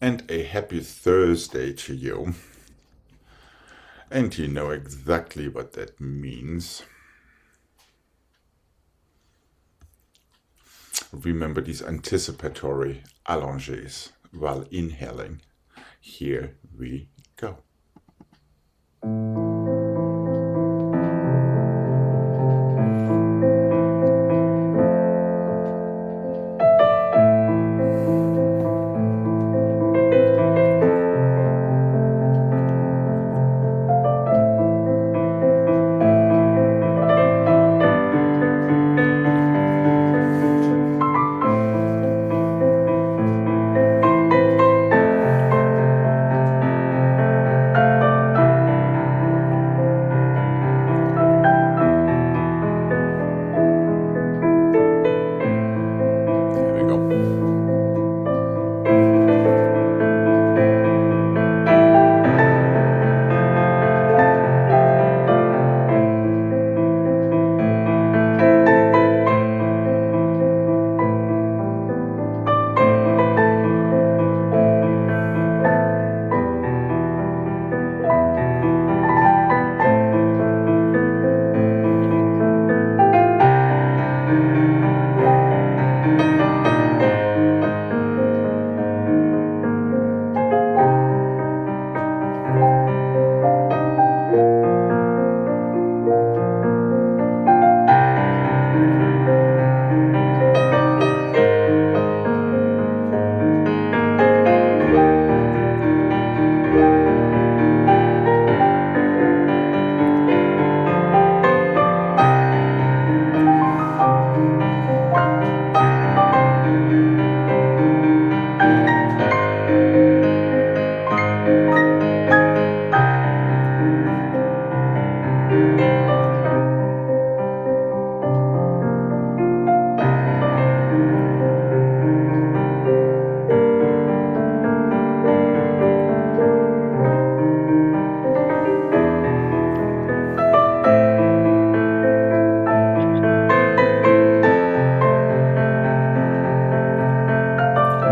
and a happy Thursday to you. And you know exactly what that means. Remember these anticipatory allonges while inhaling. Here we go.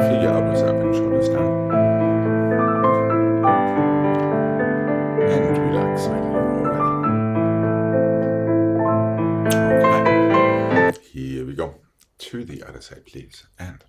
Feel your elbows up and shoulders down. And relax when you're ready. Okay, here we go. To the other side, please. And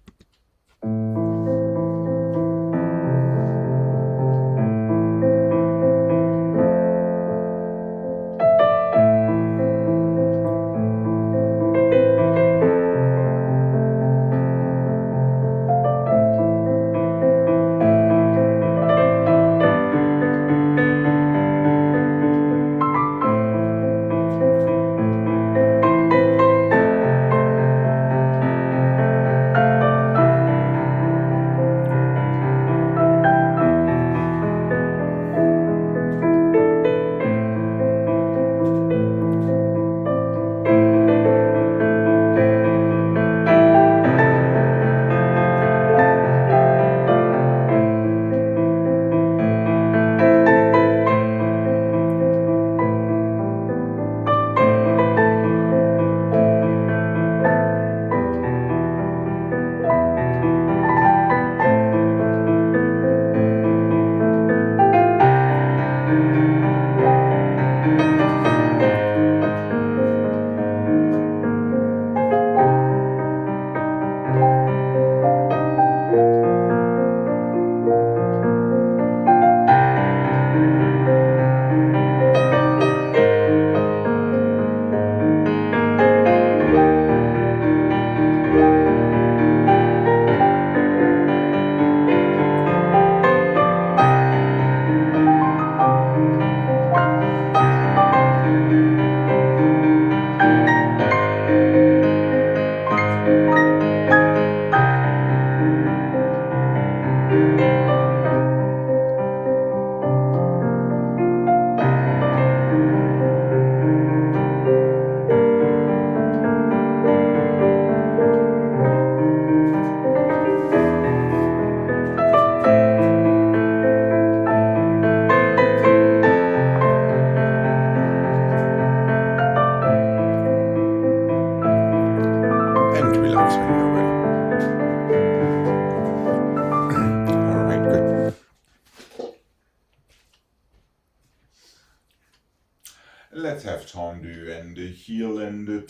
tendu, and the heel and the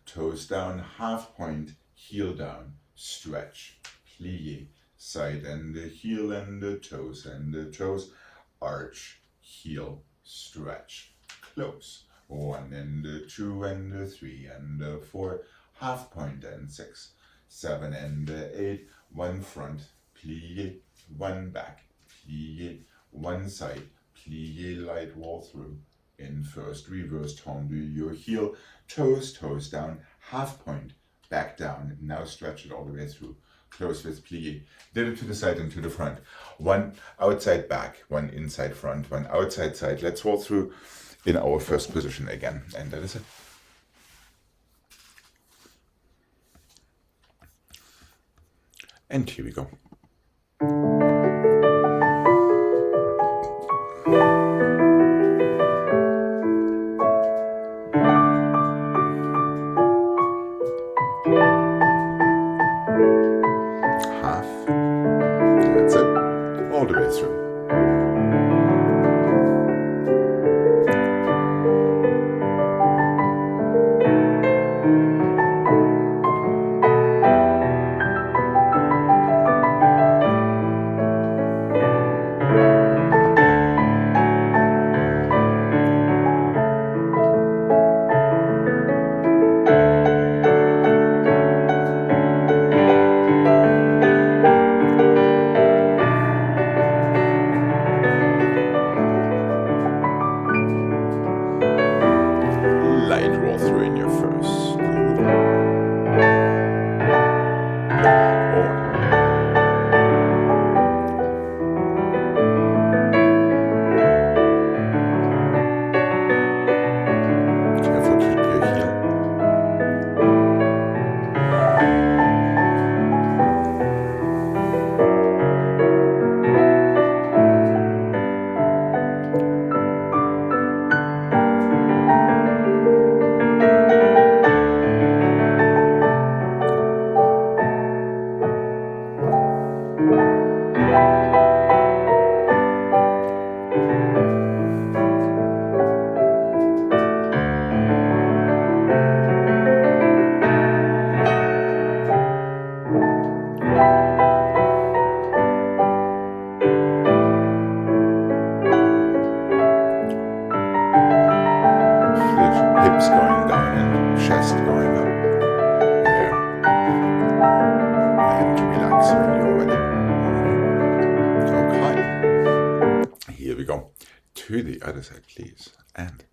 toes down, half point, heel down, stretch, plie, side and the heel and the toes, arch, heel, stretch, close, 1 and 2 and 3 and 4, half point and 6, 7 and 8, 1 front, plie, 1 back, plie, 1 side, plie, light wall through, in first, reverse tendu, your heel, toes down, half point, back down, now stretch it all the way through, close with plie, did it to the side and to the front, 1 outside back, 1 inside front, 1 outside side, let's roll through in our first position again, and that is it. And here we go. Half. That's it. All the way through. Light roll through in your first. Careful, keep your heel. Hips going down and chest going up. There. And relax when you're ready. Okay. Here we go. To the other side, please. And.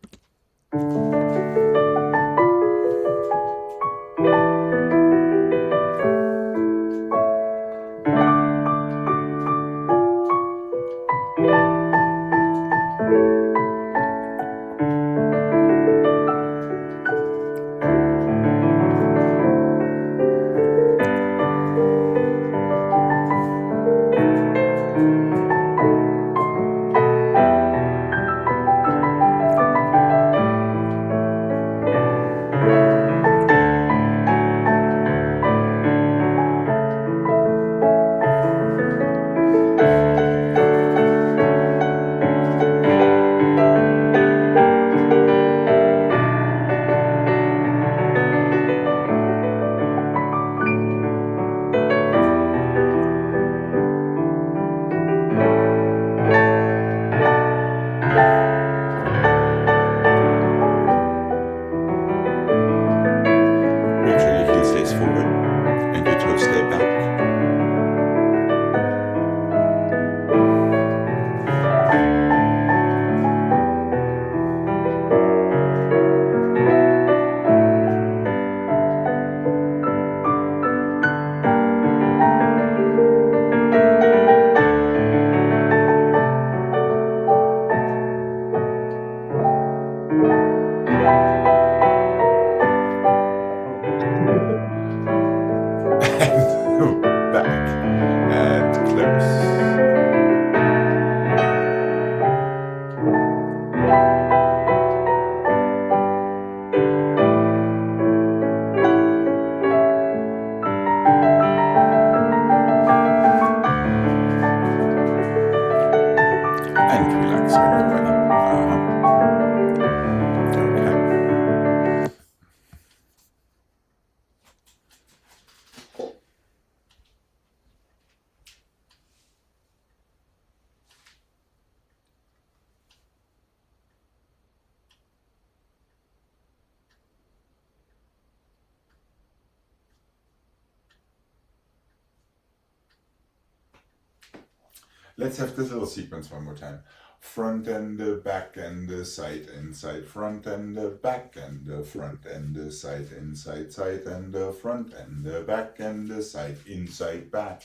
Let's have this little sequence one more time. Front and the back and the side, inside, front and the back and the front and the side, inside, side and the front and the back and the side, inside, back.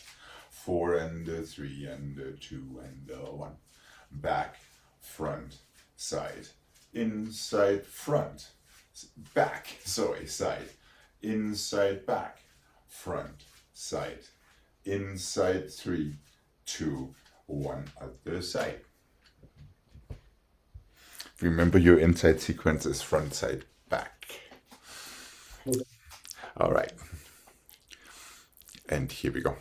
4 and the 3 and the 2 and the 1. Back, front, side, inside, front, back, sorry, side, inside, back, front, side, inside, 3, 2, 1 other side. Remember your inside sequence is front, side, back. All right. And here we go.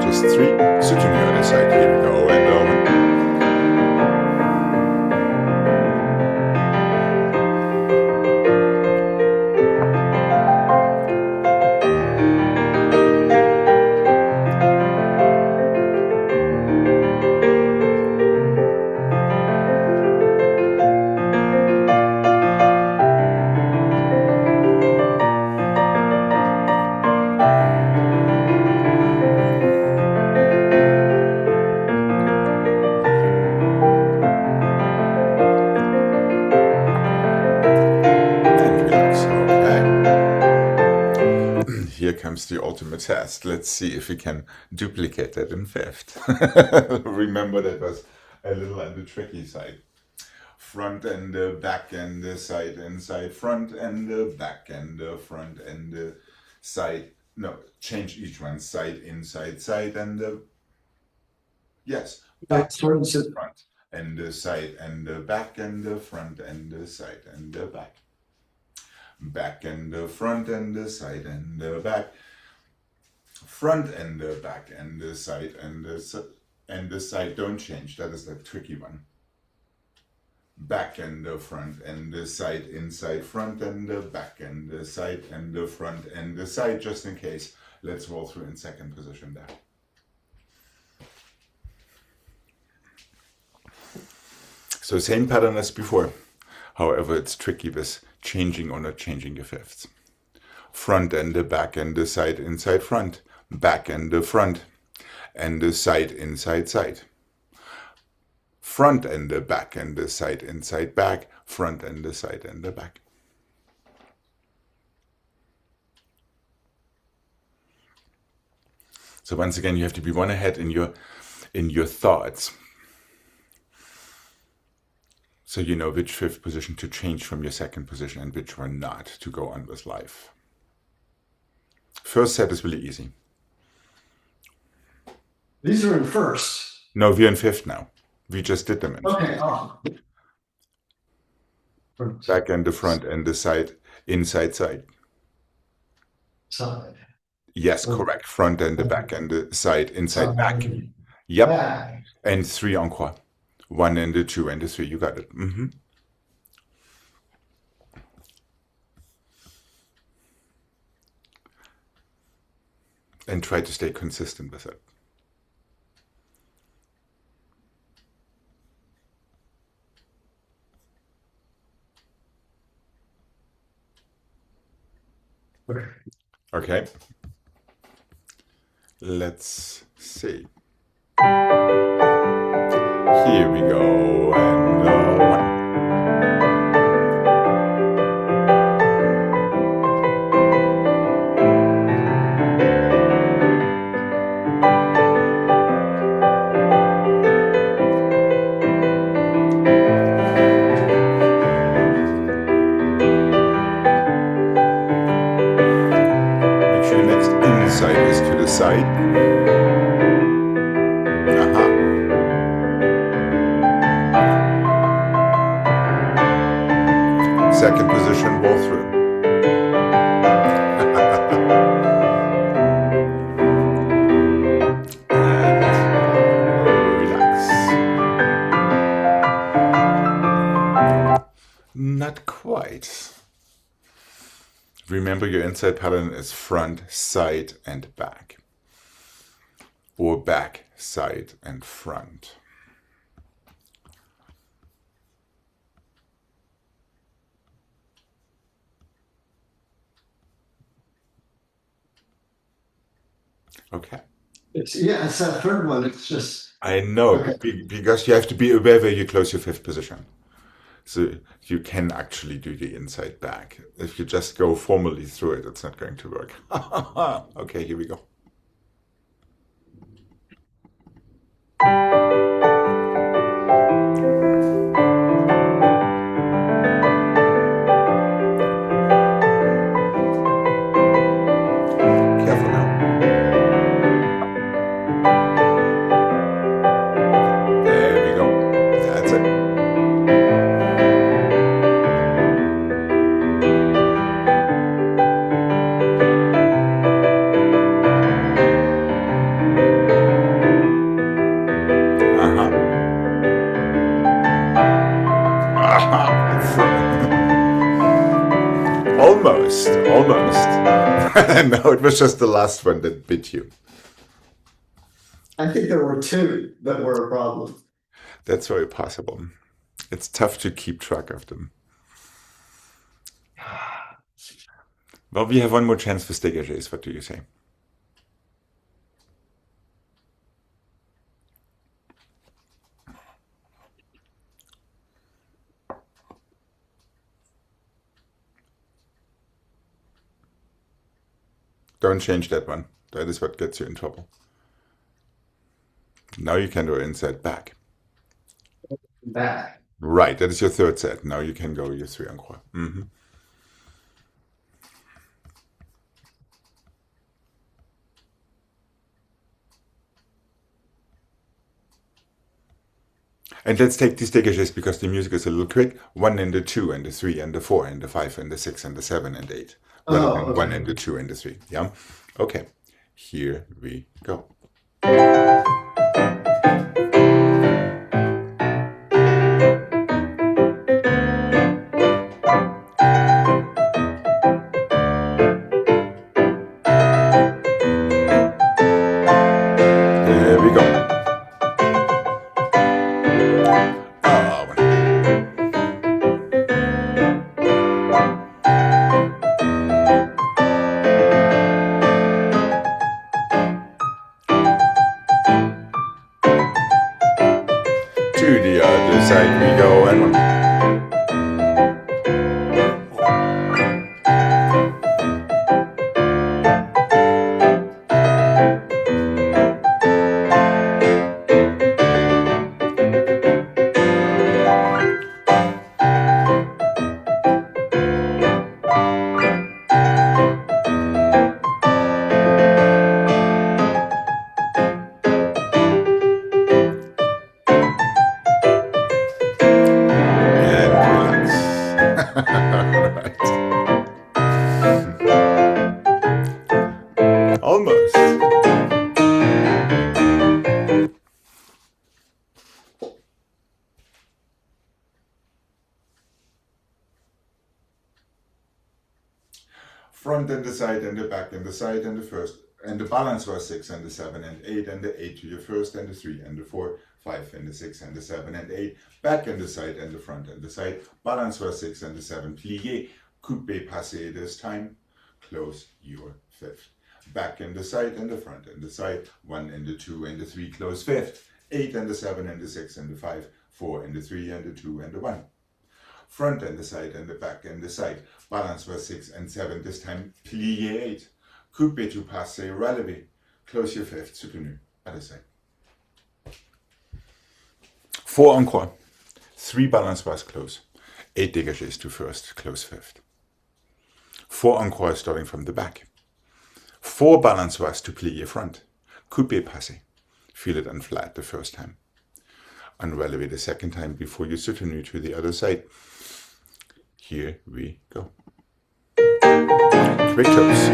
Just 3, switch on the other side, here we go, and here comes the ultimate test. Let's see if we can duplicate that in fifth. Remember, that was a little on the tricky side. Front and the back and the side, inside, front and the back and the front and the side. No, change each one. Side, inside, side, and the, yes, back, front, and the side, and the back, and the front, and the side, and the back. Back and the front and the side and the back, front and the back and the side and the side. Don't change. That is the tricky one. Back and the front and the side, inside, front and the back and the side and the front and the side. Just in case, let's roll through in second position there. So same pattern as before. However, it's tricky with changing or not changing your fifths. Front and the back and the side, inside, front. Back and the front and the side, inside, side. Front and the back and the side, inside, back. Front and the side and the back. So once again, you have to be one ahead in your thoughts. So you know which fifth position to change from your second position and which one not to go on with life. First set is really easy. These are in first. No, we're in fifth now. We just did them in okay, fifth. Back and the front and the side, inside, side. Side. Yes, correct. Front and the back and the side, inside, back. Yep. Back. And 3 encore. 1 and the 2 and the 3. You got it. Mm-hmm. And try to stay consistent with it. Okay. Let's see. Here we go, and 1. Make sure your next inside is to the side. second position, ball through. Not quite. Remember, your inside pattern is front, side, and back. Or back, side, and front. Okay. It's that third one. It's just I know, okay. because you have to be aware where you close your fifth position. So you can actually do the inside back. If you just go formally through it, it's not going to work. Okay, here we go. Careful now. There we go. That's it. Almost. No, it was just the last one that bit you. I think there were two that were a problem. That's very possible. It's tough to keep track of them. Well, we have one more chance for dégages. What do you say? Don't change that one. That is what gets you in trouble. Now you can go inside back. Back. Right, that is your third set. Now you can go your three encore. And let's take these dégages because the music is a little quick. 1 and the 2 and the 3 and the 4 and the 5 and the 6 and the 7 and 8. Rather than 1 and the 2 and the 3. Yeah? Okay. Here we go. There we go. To the other side we go and one. Almost. Front and the side and the back and the side and the first. And the balance was 6 and the 7 and 8 and the 8 to your first and the 3 and the 4, 5 and the 6 and the 7 and 8. Back and the side and the front and the side. Balance was 6 and the 7. Plié, coupé, passé this time. Close your fifth. Back and the side and the front and the side. 1 and the 2 and the 3, close fifth. 8 and the 7 and the 6 and the 5. 4 and the 3 and the 2 and the 1. Front and the side and the back and the side. Balance was 6 and 7 this time. Plié 8. Coupé to passé, relevé. Close your fifth, soutenu. Other side. 4 encore. 3 balance was close. 8 dégages to first, close fifth. 4 encore starting from the back. 4 balance was to plié front. Coupé passé. Feel it unflat the first time. Unrelevé the second time before you soutenu to the other side. here we go. Three toes.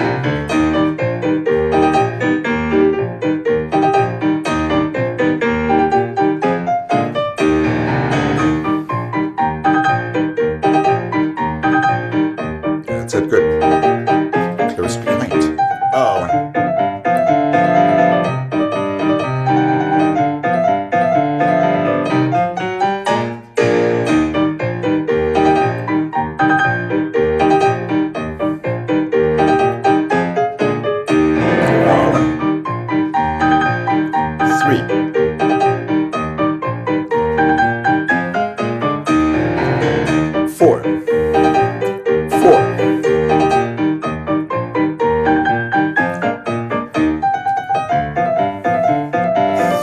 That's it, good. Close behind. Oh. Four.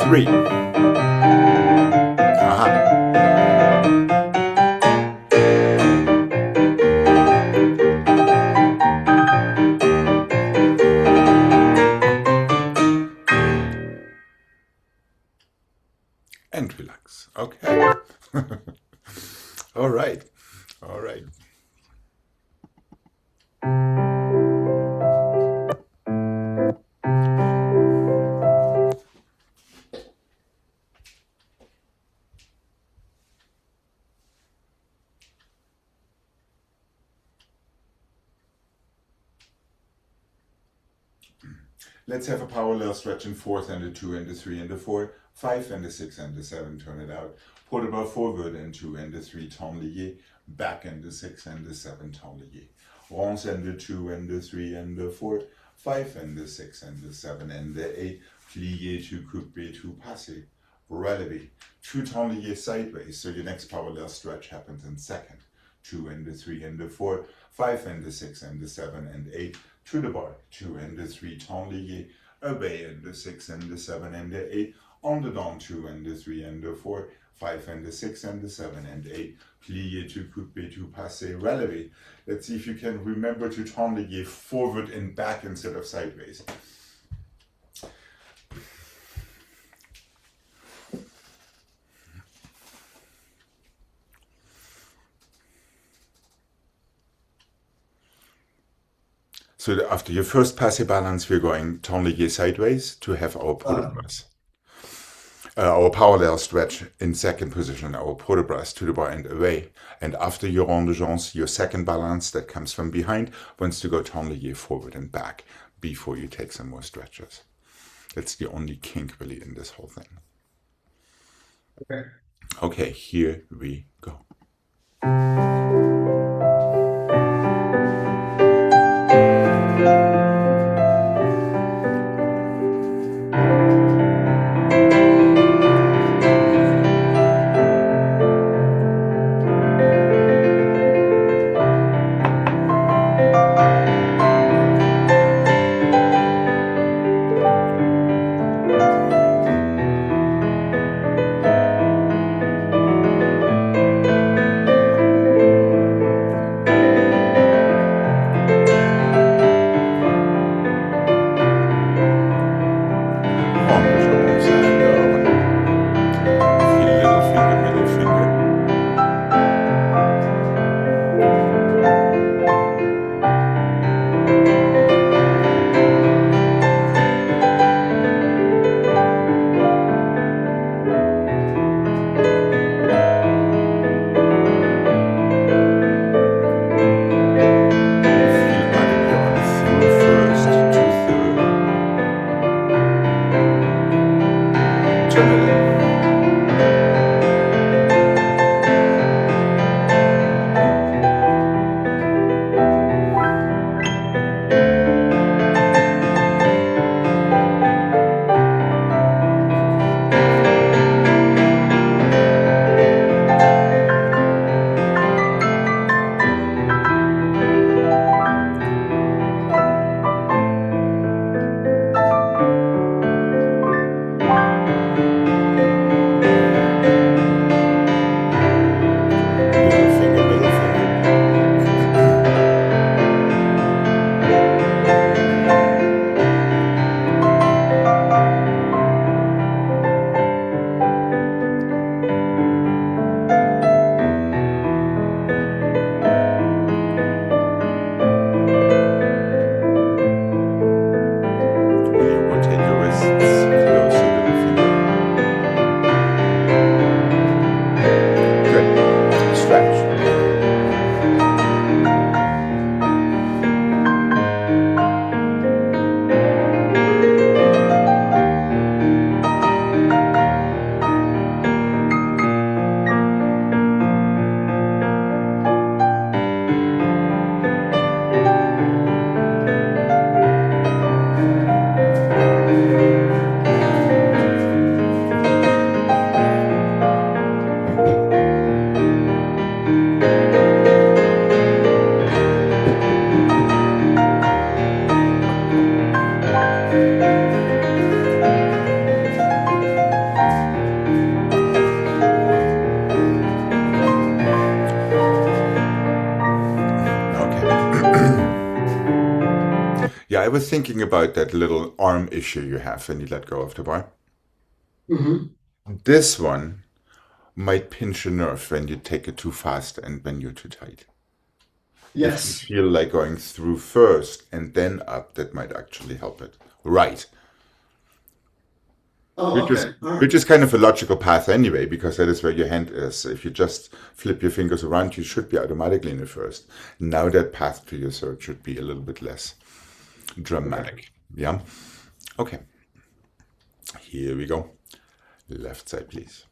Three. And relax. Okay. All right. All right. Let's have a parallel stretch in fourth and a 2 and a 3 and a 4, 5 and a 6 and a 7, turn it out. Put the ball forward and 2 and a 3, temps lié, back and a 6 and a 7, temps lié. Rance and a 2 and a 3 and a 4, 5 and a 6 and a 7 and a 8, plié to coupé to passé, relevé, 2 temps liés sideways, so your next parallel stretch happens in second. 2 and a 3 and a 4, 5 and a 6 and a 7 and 8, to the bar, 2 and a 3, temps lié, away and a 6 and a 7 and a 8, on the down 2 and a 3 and a 4, 5 and a 6 and a 7 and 8, plié to coupé to passé, relevé. Let's see if you can remember to temps lié forward and back instead of sideways. So after your first passé balance, we're going temps lié sideways to have our port-de-bras. Our parallel stretch in second position, our port-de-bras to the bar and away. And after your rond de jambe, your second balance that comes from behind wants to go temps lié forward and back before you take some more stretches. That's the only kink really in this whole thing. Okay. Okay, here we go. I was thinking about that little arm issue you have when you let go of the bar. Hmm. This one might pinch a nerve when you take it too fast and when you're too tight. If you Yes. feel like going through first and then up, that might actually help it. Right. Oh, Which is okay. All right. which is kind of a logical path anyway, because that is where your hand is. If you just flip your fingers around, you should be automatically in the first. Now that path to your third should be a little bit less Okay. dramatic. Yeah? Okay. Here we go. Left side, please.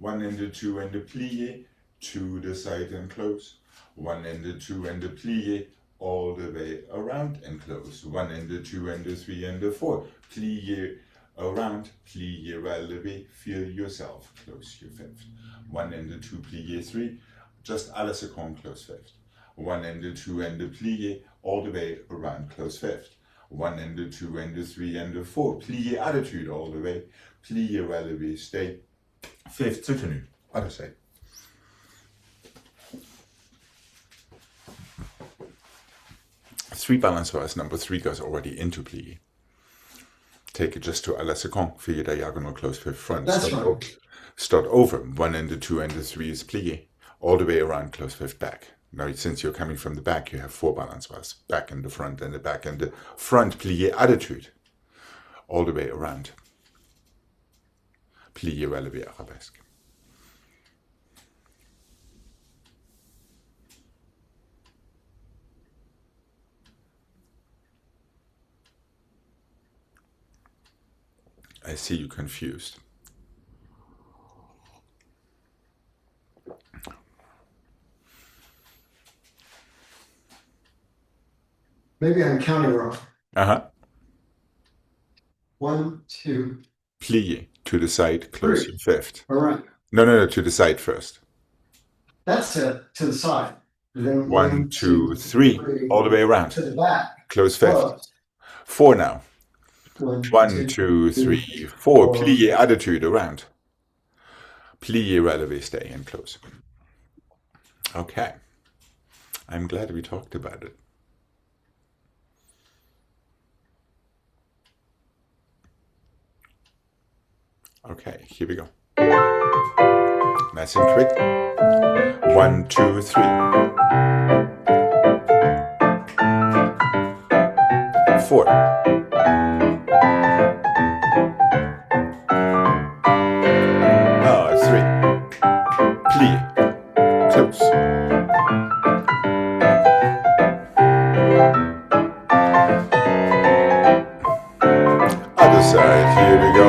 One and the two and the plie, to the side and close. One and the two and the plie, all the way around and close. One and the two and the three and the four, plie around, plie relevé, feel yourself, close your fifth. One and the two, plie three, just à la seconde, close fifth. One and the two and the plie, all the way around, close fifth. One and the two and the three and the four, plie attitude all the way, plie relevé, stay. Fifth soutenu, other side. Three balance wise, number three goes already into plie. Take it just to à la seconde, figure diagonal close fifth front. That's right. Start over. One and the two and the three is plie. All the way around close fifth back. Now, since you're coming from the back, you have four balance wise. Back and the front and the back and the front plie attitude. all the way around. Plié, relevé, arabesque. I see you confused. Maybe I'm counting wrong. Uh-huh. 1, 2, Plié, to the side, close 3. your fifth. All right. No, to the side first. That's it, to the side. Then 1, 2, 3, all the way around. To the back. Close fifth. Close. 4 now. 1, 1, 2, 3, 4. Plié, attitude around. Plié, relevé, stay and close. Okay. I'm glad we talked about it. Okay, here we go. Nice and quick. 1, 2, 3. 4. Oh, 3. Plie. Close. Other side, here we go.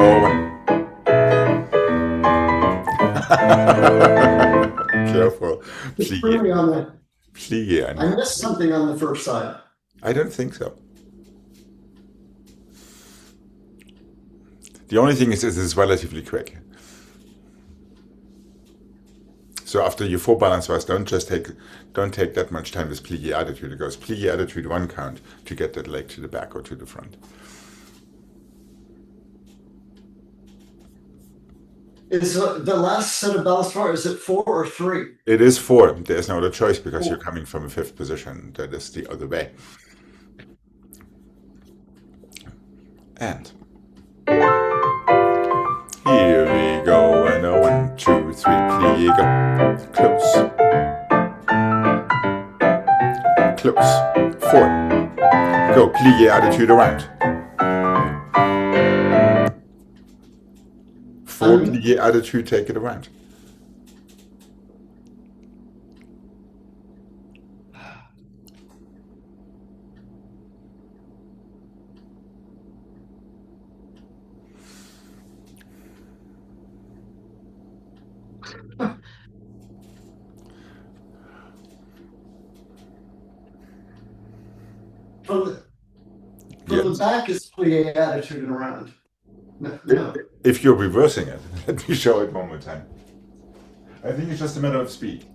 Careful. Plie. Plie. I missed something on the first side. I don't think so. The only thing is it's relatively quick. So after your 4 balance bars, don't take that much time with plie attitude. It goes plie attitude 1 count to get that leg to the back or to the front. Is the last set of balance bar, is it 4 or 3? It is 4. There's no other choice because you're coming from a 5th position. That is the other way. And here we go. And a 1, 2, 3, plie, go. Close. Close. 4. Go, plie attitude around. 4, plie attitude, take it around. From the back is plie attitude and around. No. If you're reversing it, let me show it one more time. I think it's just a matter of speed.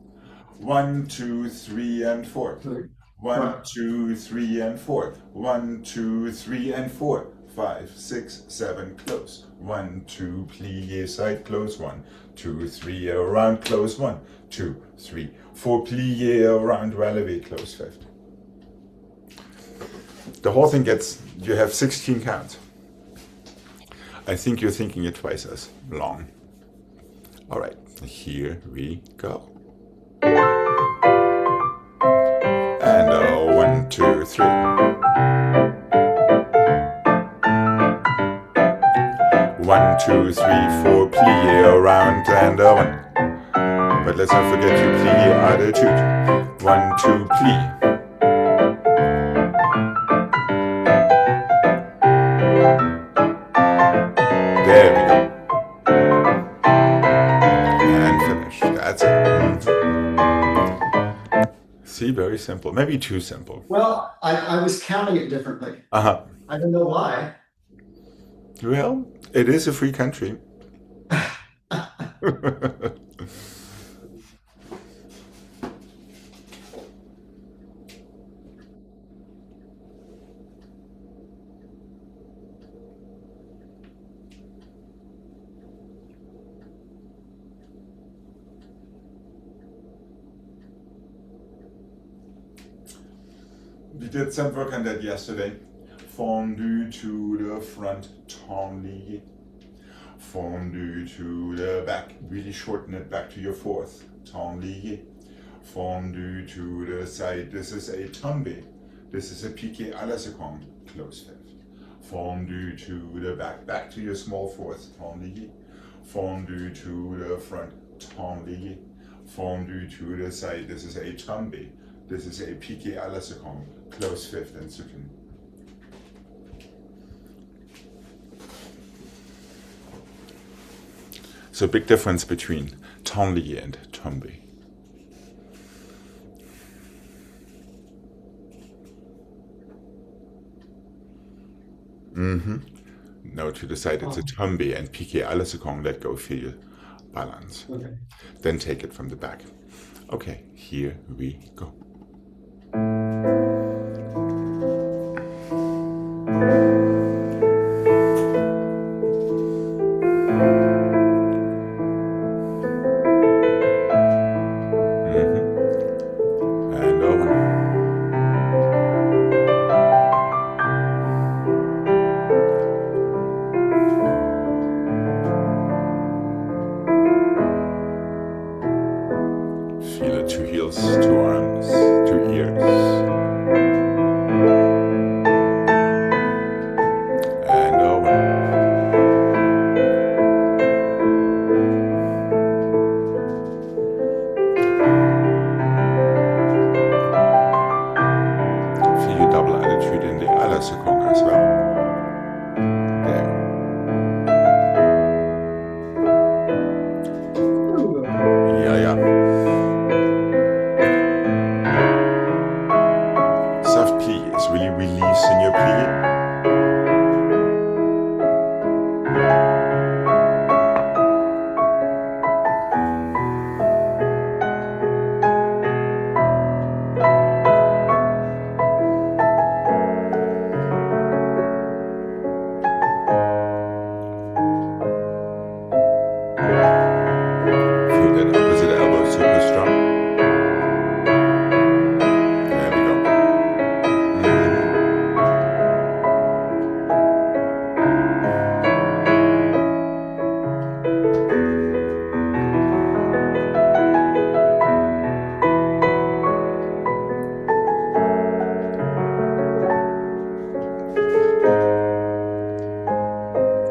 1, 2, 3, and 4. 1, 2, 3, and 4. 1, 2, 3, and 4. 5, 6, 7, close. 1, 2, plie, side, close. 1, 2, 3, around, close. 1, 2, 3, 4, plie, around, relevé, close 5th. The whole thing gets, you have 16 counts. I think you're thinking it twice as long. All right, here we go. And 1, 2, 3. 1, 2, 3, 4, plie around and 1. But let's not forget your plie attitude. 1, 2, plie. There we go. And finish. That's it. See, very simple. Maybe too simple. Well, I was counting it differently. Uh-huh. I don't know why. Well, it is a free country. We did some work on that yesterday. Fondu to the front, tendu. Fondu to the back, really shorten it back to your 4th, tendu. Fondu to the side, this is a tombe. This is a piqué à la seconde, close 5th. Fondu to the back, back to your small fourth, tendu. Fondu to the front, tendu. Fondu to the side, this is a tombe. This is a piqué à la seconde, close fifth and soutenu. So big difference between tendu and tombe. No, to the side it's a tombe and piqué à la seconde, let go, feel your balance. Okay. Then take it from the back. Okay, here we go. And over. Feel it, 2 heels, 2 arms, 2 ears. And over. Feel your double attitude in the à la seconde as well. There. Yeah. Soft plie is really releasing your plie. Feel that opposite elbow super strong. There we go.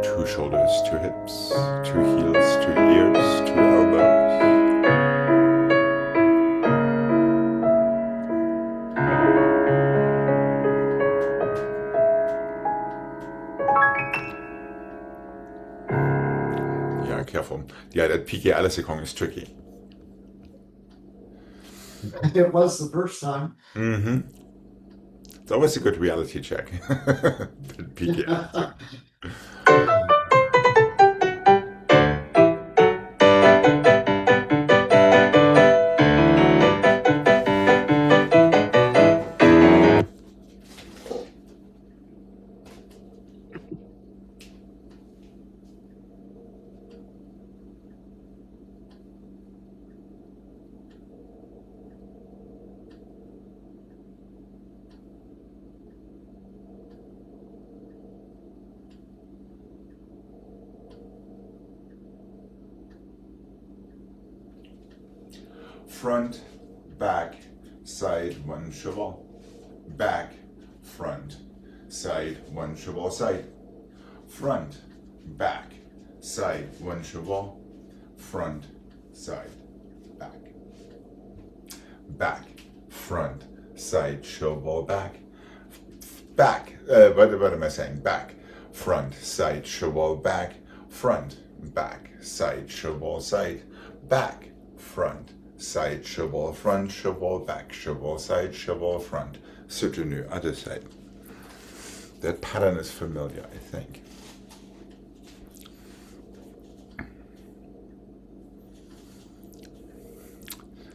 Two shoulders, 2 hips, 2 heels, 2 ears, 2 elbows. Yeah, careful. Yeah, that piqué à la seconde is tricky. It was the first time. It's always a good reality check. That piqué à la seconde. Front, back, side, 1 cheval. Back, front, side, 1 cheval, side. Front, back, side, 1 cheval. Front, side, back. Back, front, side, cheval, back. Back, what am I saying? Back, front, side, cheval, back. Front, back, side, cheval, side. Back, front, side, cheval, front, cheval, back, cheval, side, cheval, front. Soutenu, other side. That pattern is familiar, I think.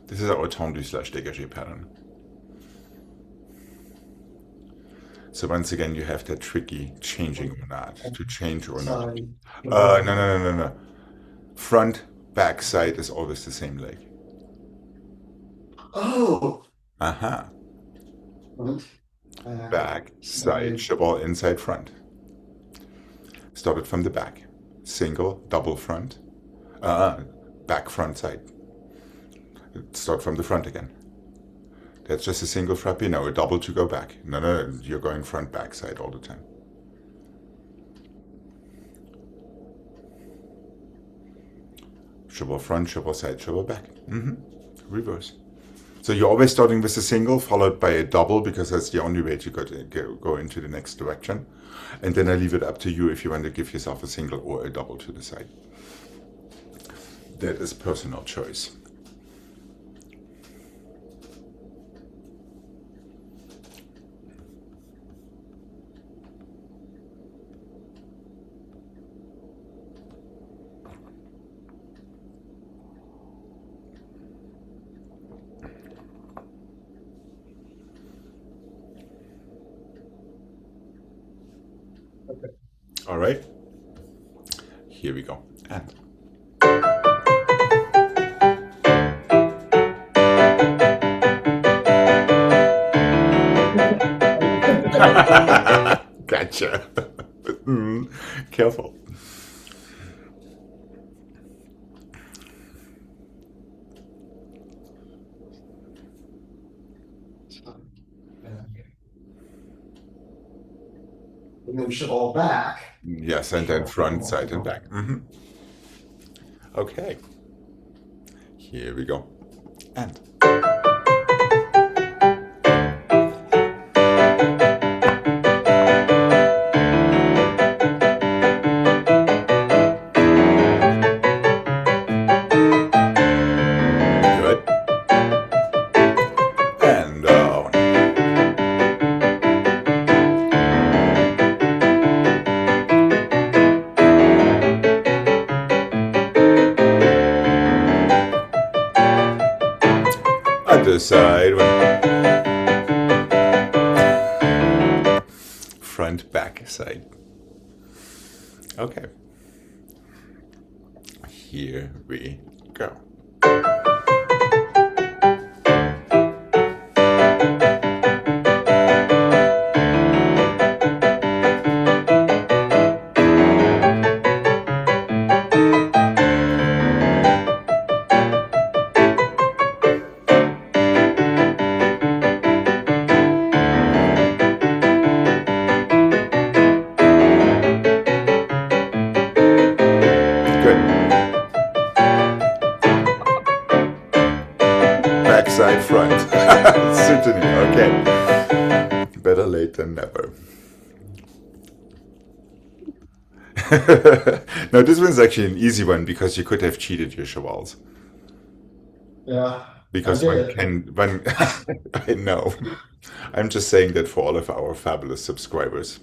This is our tendu / dégagé pattern. So once again, you have that tricky changing or not, to change or not. Sorry. No. Front, back, side is always the same leg. Oh. Aha. Front, Back, side, cheval, inside, front. Start it from the back. Single, double front. Back, front, side. Start from the front again. That's just a single frappe. No, a double to go back. No, you're going front, back, side all the time. triple front, triple side, triple back. Reverse. So you're always starting with a single followed by a double because that's the only way to go into the next direction. And then I leave it up to you if you want to give yourself a single or a double to the side. That is personal choice. All right, here we go. And gotcha. Careful. And then cheval back. Yes, and then front, side, and back. Okay. Here we go. And. Good. And down. Other side. Front, back, side. Okay. Here we go. Backside, front. Certainly, okay. Better late than never. Now this one's actually an easy one because you could have cheated your chevals. Yeah. Because one I know. I'm just saying that for all of our fabulous subscribers.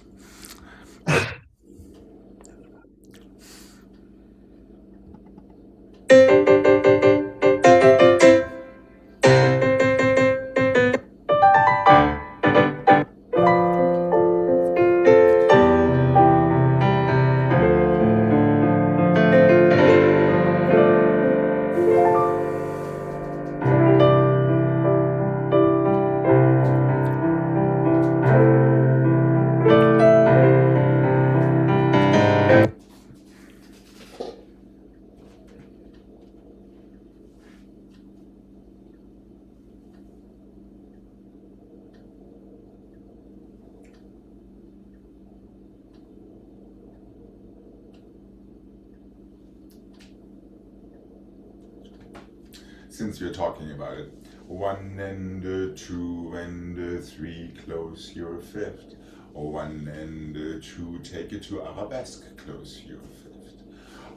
Since we're talking about it, 1 and 2 and 3, close your fifth. 1 and 2, take it to arabesque, close your fifth.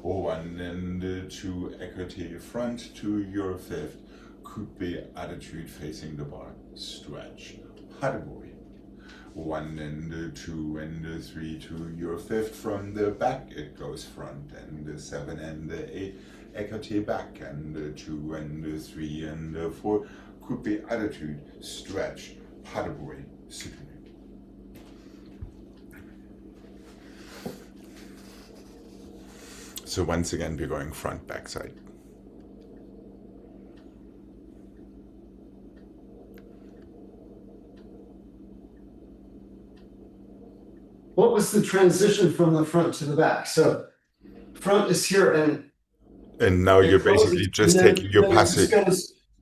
1 and 2, écarté front to your fifth. Coupé attitude facing the bar, stretch, pas de bruit. 1 and 2 and 3 to your fifth from the back, it goes front, and 7 and 8. Écarté back, and 2 and 3 and 4. Coupé attitude, stretch, pas de bruit, soutenu. So once again, we're going front, back, side. What was the transition from the front to the back? So front is here and now you're basically just taking your passage.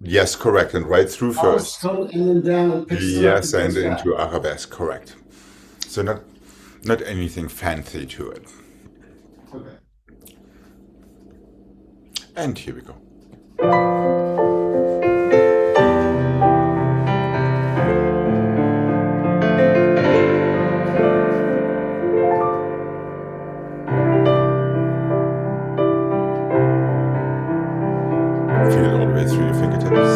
Yes, correct, and right through first. And then down and picks yes, it up and into arabesque, correct. So not anything fancy to it. Okay. And here we go. Feel it all the way through your fingertips.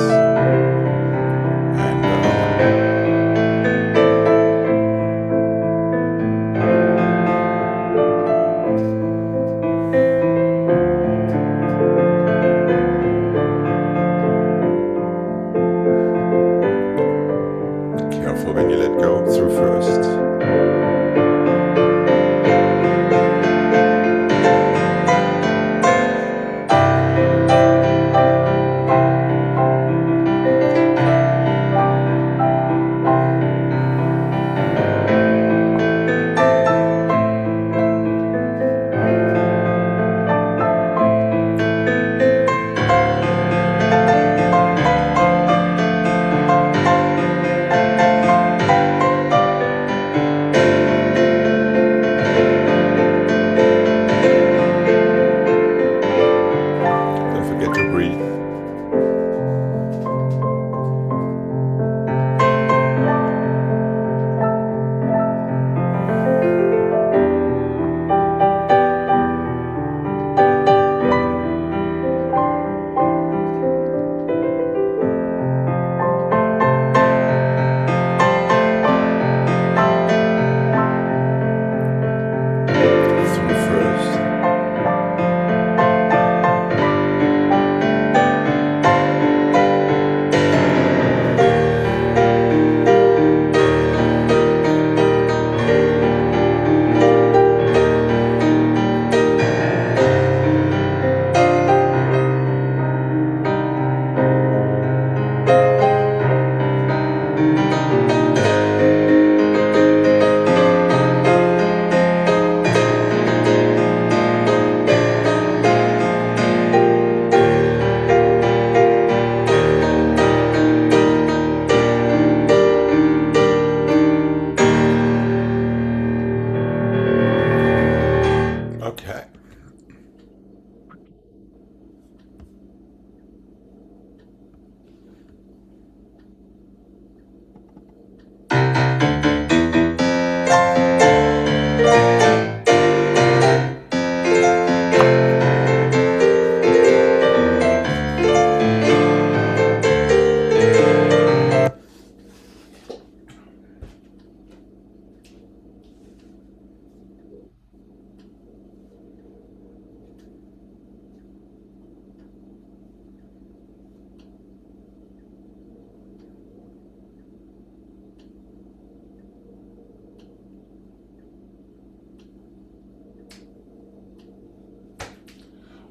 And careful when you let go through first. Okay.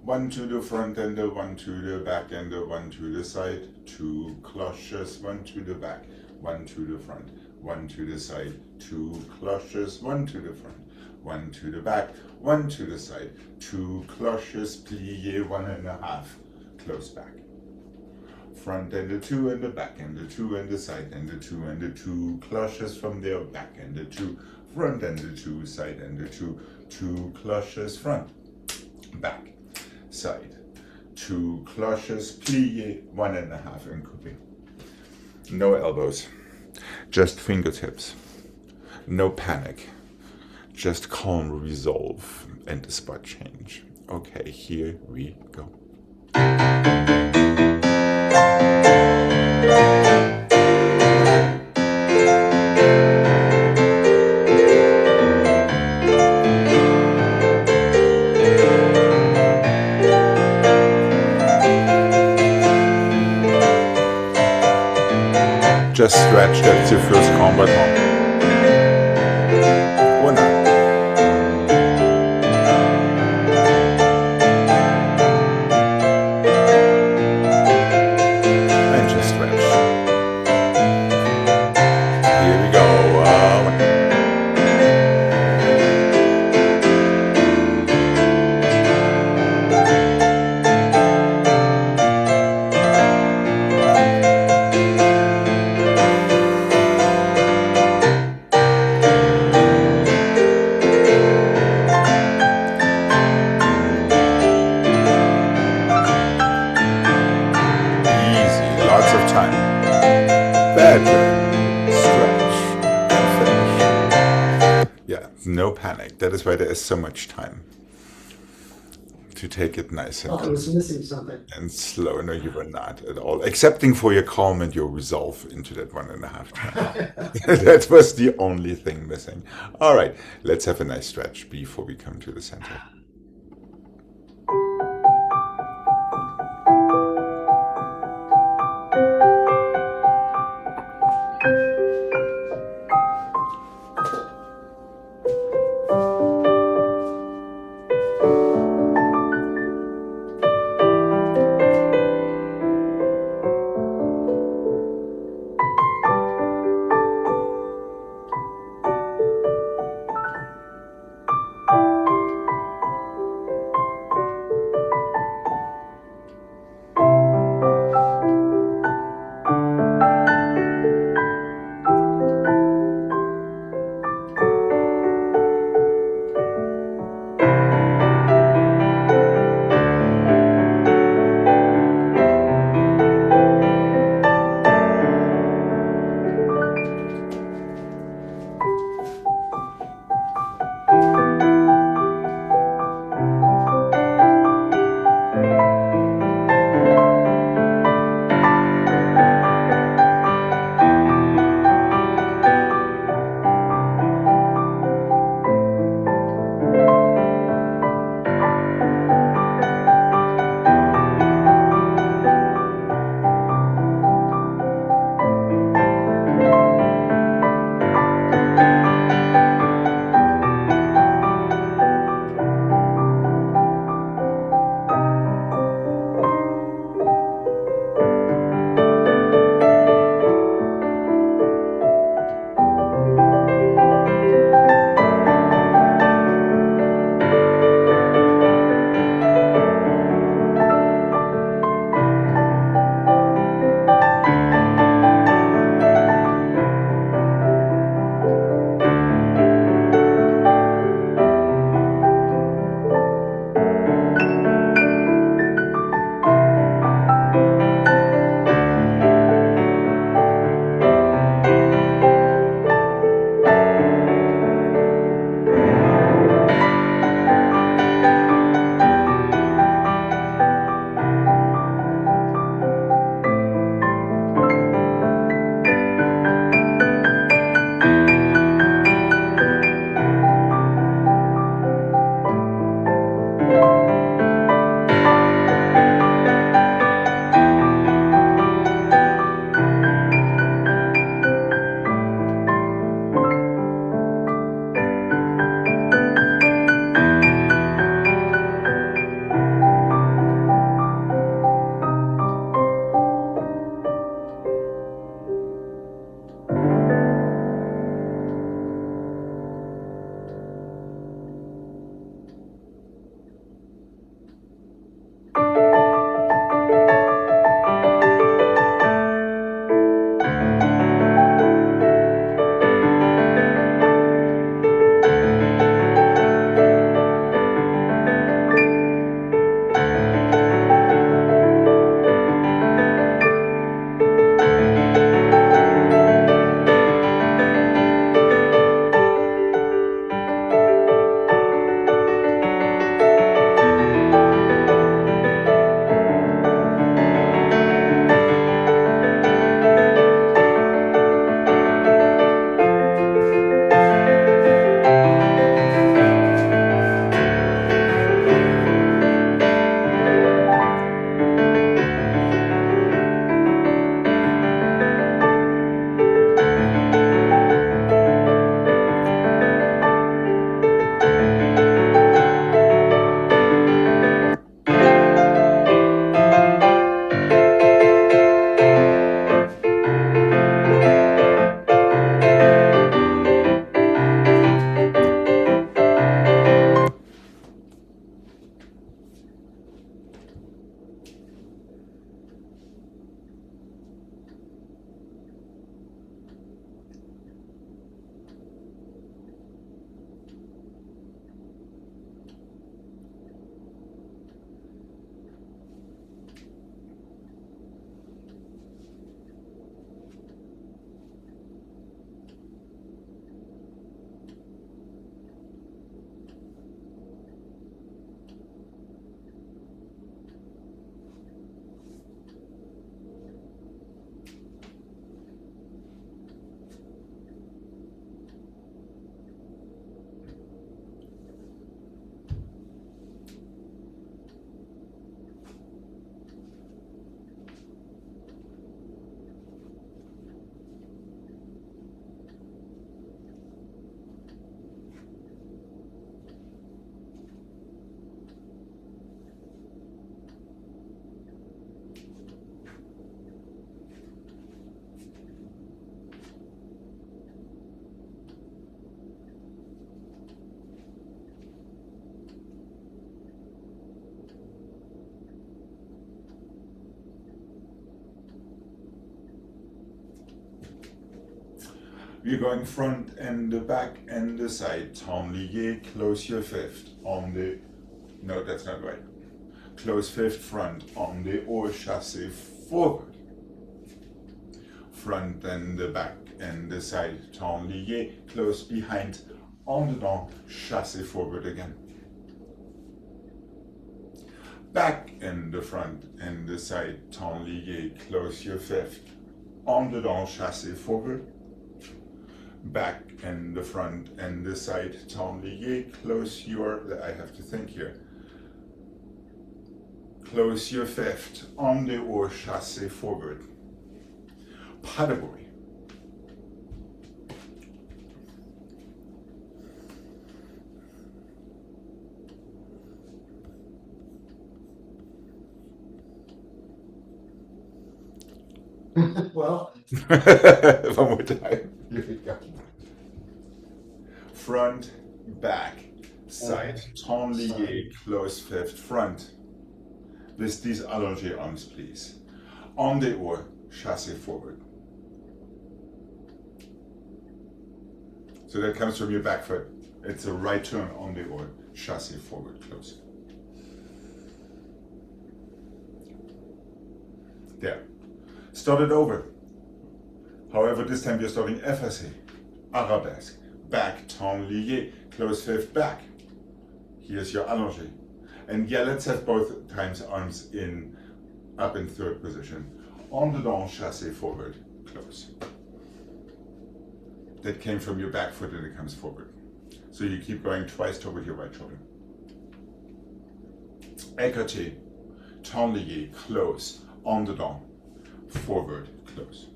One to the front and the one to the back and the one to the side. 2 cloches, one to the back, one to the front, one to the side. 2 cloches, one to the front, one to the back, one to the side. 2 cloches, plié, 1.5, close back. Front and the 2 and the back and the 2 and the side and the 2 and the 2 cloches from there, back and the 2 front and the 2 side and the 2 cloches front, back, side. 2 cloches, plié, 1.5 and coupé. No elbows, just fingertips. No panic, just calm resolve and the spot change. Okay, here we go. Just stretch, that's your first combat. And just stretch. Here we go. Exactly. Stretch and finish. Yeah, no panic. That is why there is so much time to take it nice and Oh, I was missing something. and slow. No, you were not at all, excepting for your calm and your resolve into that 1.5 time. That was the only thing missing. All right, let's have a nice stretch before we come to the center. We're going front and the back and the side. Temps lié, close your fifth on the, no, that's not right. Close fifth front on the or chassé forward. Front and the back and the side. Temps lié, close behind en dedans, chassé forward again. Back and the front and the side. Temps lié, close your fifth. En dedans, chassé forward. Back and the front and the side. Temps lié, close your, I have to think here. Close your fifth on the or chassé forward. Paddleboy. Well, one more time. Here we go. Front, back, side. Temps lié, close fifth, front. With these allongé arms, please. On the or, chassé forward. So that comes from your back foot. It's a right turn on the or, chassé forward, close. There. Start it over. However, this time you're starting effacé, arabesque, back, temps lié, close fifth, back. Here's your allongé. And yeah, let's have both times arms in, up in third position. En dedans, chassé forward, close. That came from your back foot and it comes forward. So you keep going twice toward your right shoulder. Écarté, temps lié, close, en dedans, forward, close.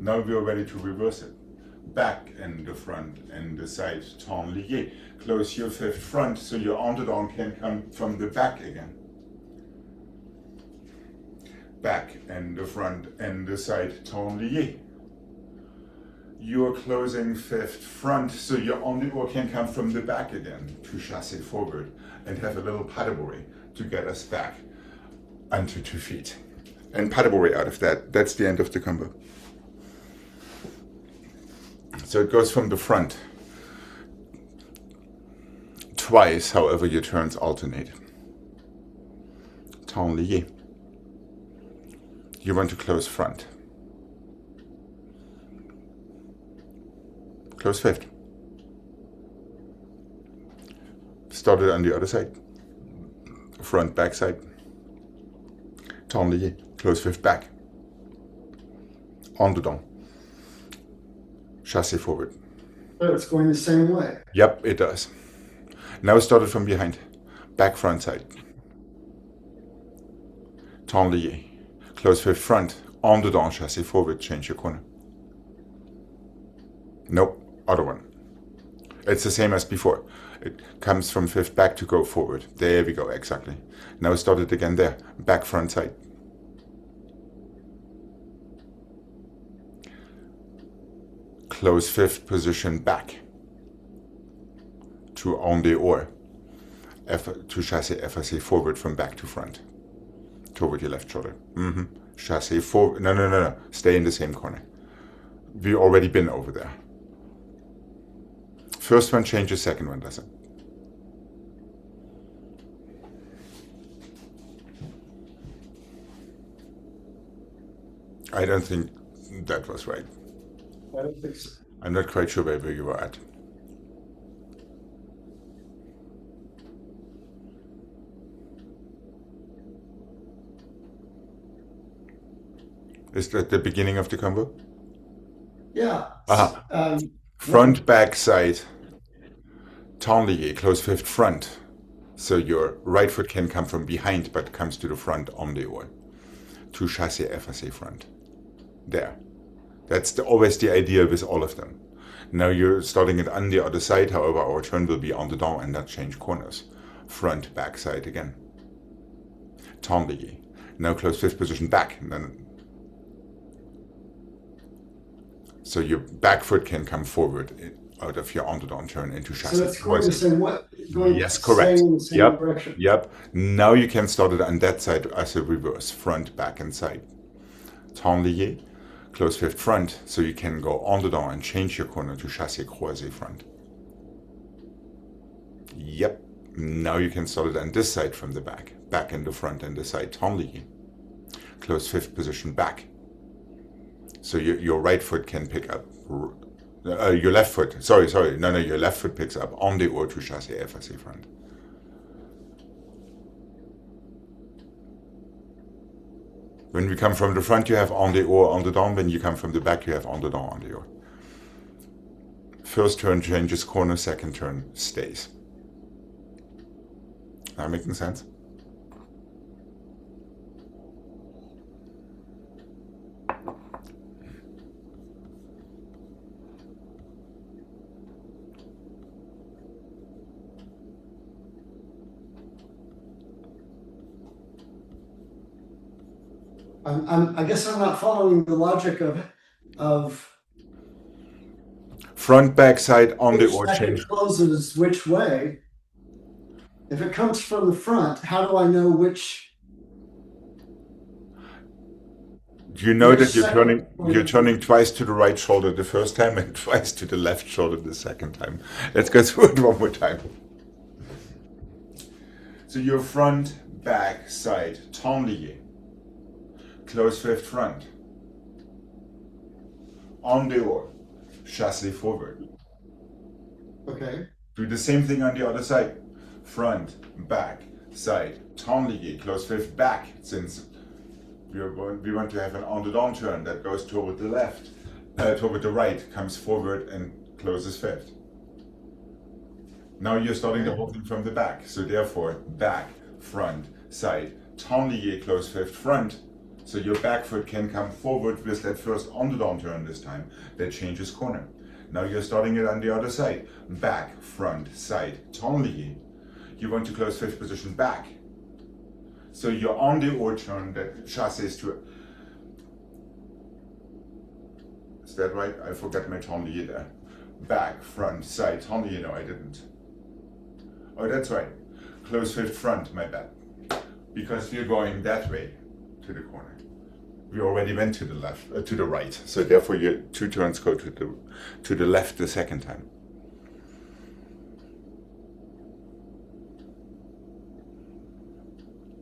Now we are ready to reverse it. Back and the front and the side, temps lié. Close your fifth front so your en dedans can come from the back again. Back and the front and the side, temps lié. You're closing fifth front so your en dedans can come from the back again to chassé forward and have a little paddleboy to get us back onto 2 feet. And paddleboy out of that. That's the end of the combo. So it goes from the front twice, however your turns alternate. Temps lié. You want to close front. Close fifth. Start it on the other side. Front, back side. Temps lié. Close fifth, back. En dedans. Chassé forward. but it's going the same way. Yep, it does. Now start it from behind. Back, front, side. Temps lié. Close fifth, front. En dedans, chassé forward. Change your corner. Nope, other one. It's the same as before. It comes from fifth back to go forward. There we go, exactly. Now start it again there. Back, front, side. Close fifth position back. To en dehors. To chassé effacé forward from back to front. Toward your left shoulder. Chassé forward. No. Stay in the same corner. We've already been over there. First one changes, second one doesn't. I don't think that was right. I don't think so. I'm not quite sure where you were at. Is that the beginning of the combo? Yeah. Aha. Front, back, side. Temps lié, close fifth, front. So your right foot can come from behind, but comes to the front en dehors. To chassé effacé front. There. That's always the idea with all of them. Now you're starting it on the other side, however our turn will be en dedans and not change corners. Front, back, side again. Temps lié. Now close fifth position back. And then so your back foot can come forward out of your en dedans turn into chassé. So it's going the same way. Yes, correct. In the same direction. Yep. Now you can start it on that side as a reverse, front, back, and side. Temps lié, Close fifth front, so you can go en dedans and change your corner to chassé croisé front. Yep. Now you can start it on this side from the back. Back in the front and the side tendu. Close fifth position back. So your right foot can pick up. Your left foot. Sorry. No, your left foot picks up en dehors to chassé effacé front. When we come from the front, you have en dehors, en dedans. When you come from the back, you have en dedans, en dehors. First turn changes corner, second turn stays. That making sense? I guess I'm not following the logic of Front, back, side, en which dehors second change. closes which way. If it comes from the front, how do I know which? You know Which that second you're turning twice to the right shoulder the first time and twice to the left shoulder the second time. Let's go through it one more time. So your front, back, side, tendu. Close fifth front. En dehors. Chassé forward. Okay. Do the same thing on the other side. Front, back, side, tendu. Close fifth back, since we want to have an en dedans turn that goes toward the left, toward the right, comes forward and closes fifth. Now you're starting the whole thing from the back. So therefore, back, front, side, tendu, close fifth front. So your back foot can come forward with that first en dedans turn this time. That changes corner. Now you're starting it on the other side. Back, front, side, tendu. You want to close fifth position back. So your en dehors turn that chasses to. Is that right? I forgot my tendu there. Back, front, side, tendu. No, I didn't. Oh, that's right. Close fifth front, my bad. Because we're going that way to the corner. We already went to the left, to the right. So therefore, your two turns go to the left the second time.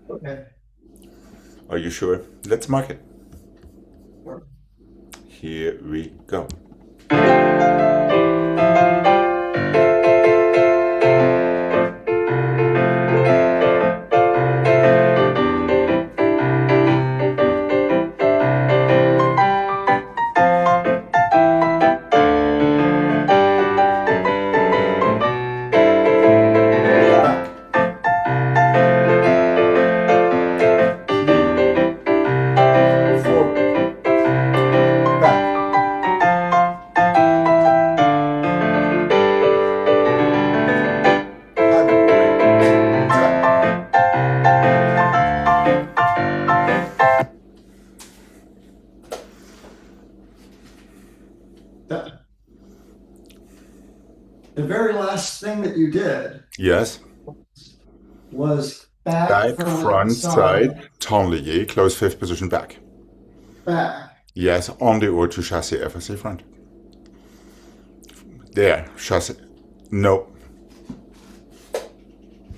Okay. Are you sure? Let's mark it. Sure. Here we go. The very last thing that you did Yes. was back, Back, front, side, tendu, close fifth position back. back. Yes, en dehors to chassé effacé front. There, chassé. No.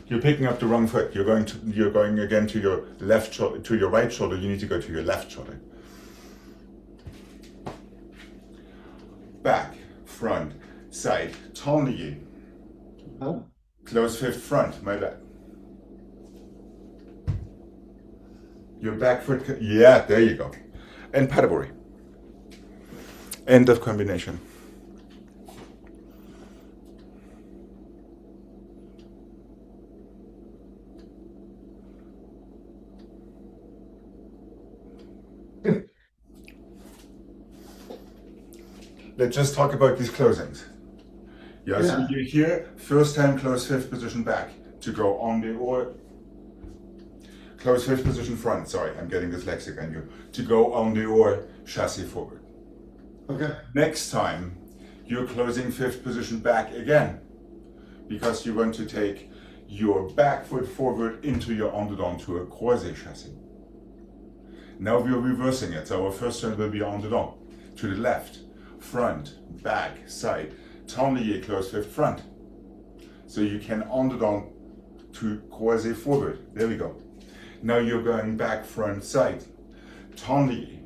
You're picking up the wrong foot. You're going again to your left shoulder, to your right shoulder. You need to go to your left shoulder. Back, front, side, tendu. Oh. Close fifth front, my bad. Your back foot, yeah, there you go. And paddleboard. End of combination. Let's just talk about these closings. Yeah, so you're here, first time close fifth position back to go en dehors. Close fifth position front, sorry, I'm getting dyslexic on you. To go en dehors, chassé forward. Okay. Next time, you're closing fifth position back again, because you want to take your back foot forward into your en dedans to a croisé chassé. Now we are reversing it. So our first turn will be en dedans. To the left, front, back, side. Tablier, close fifth, front. So you can en dedans to croisé forward. There we go. Now you're going back, front, side. Tablier,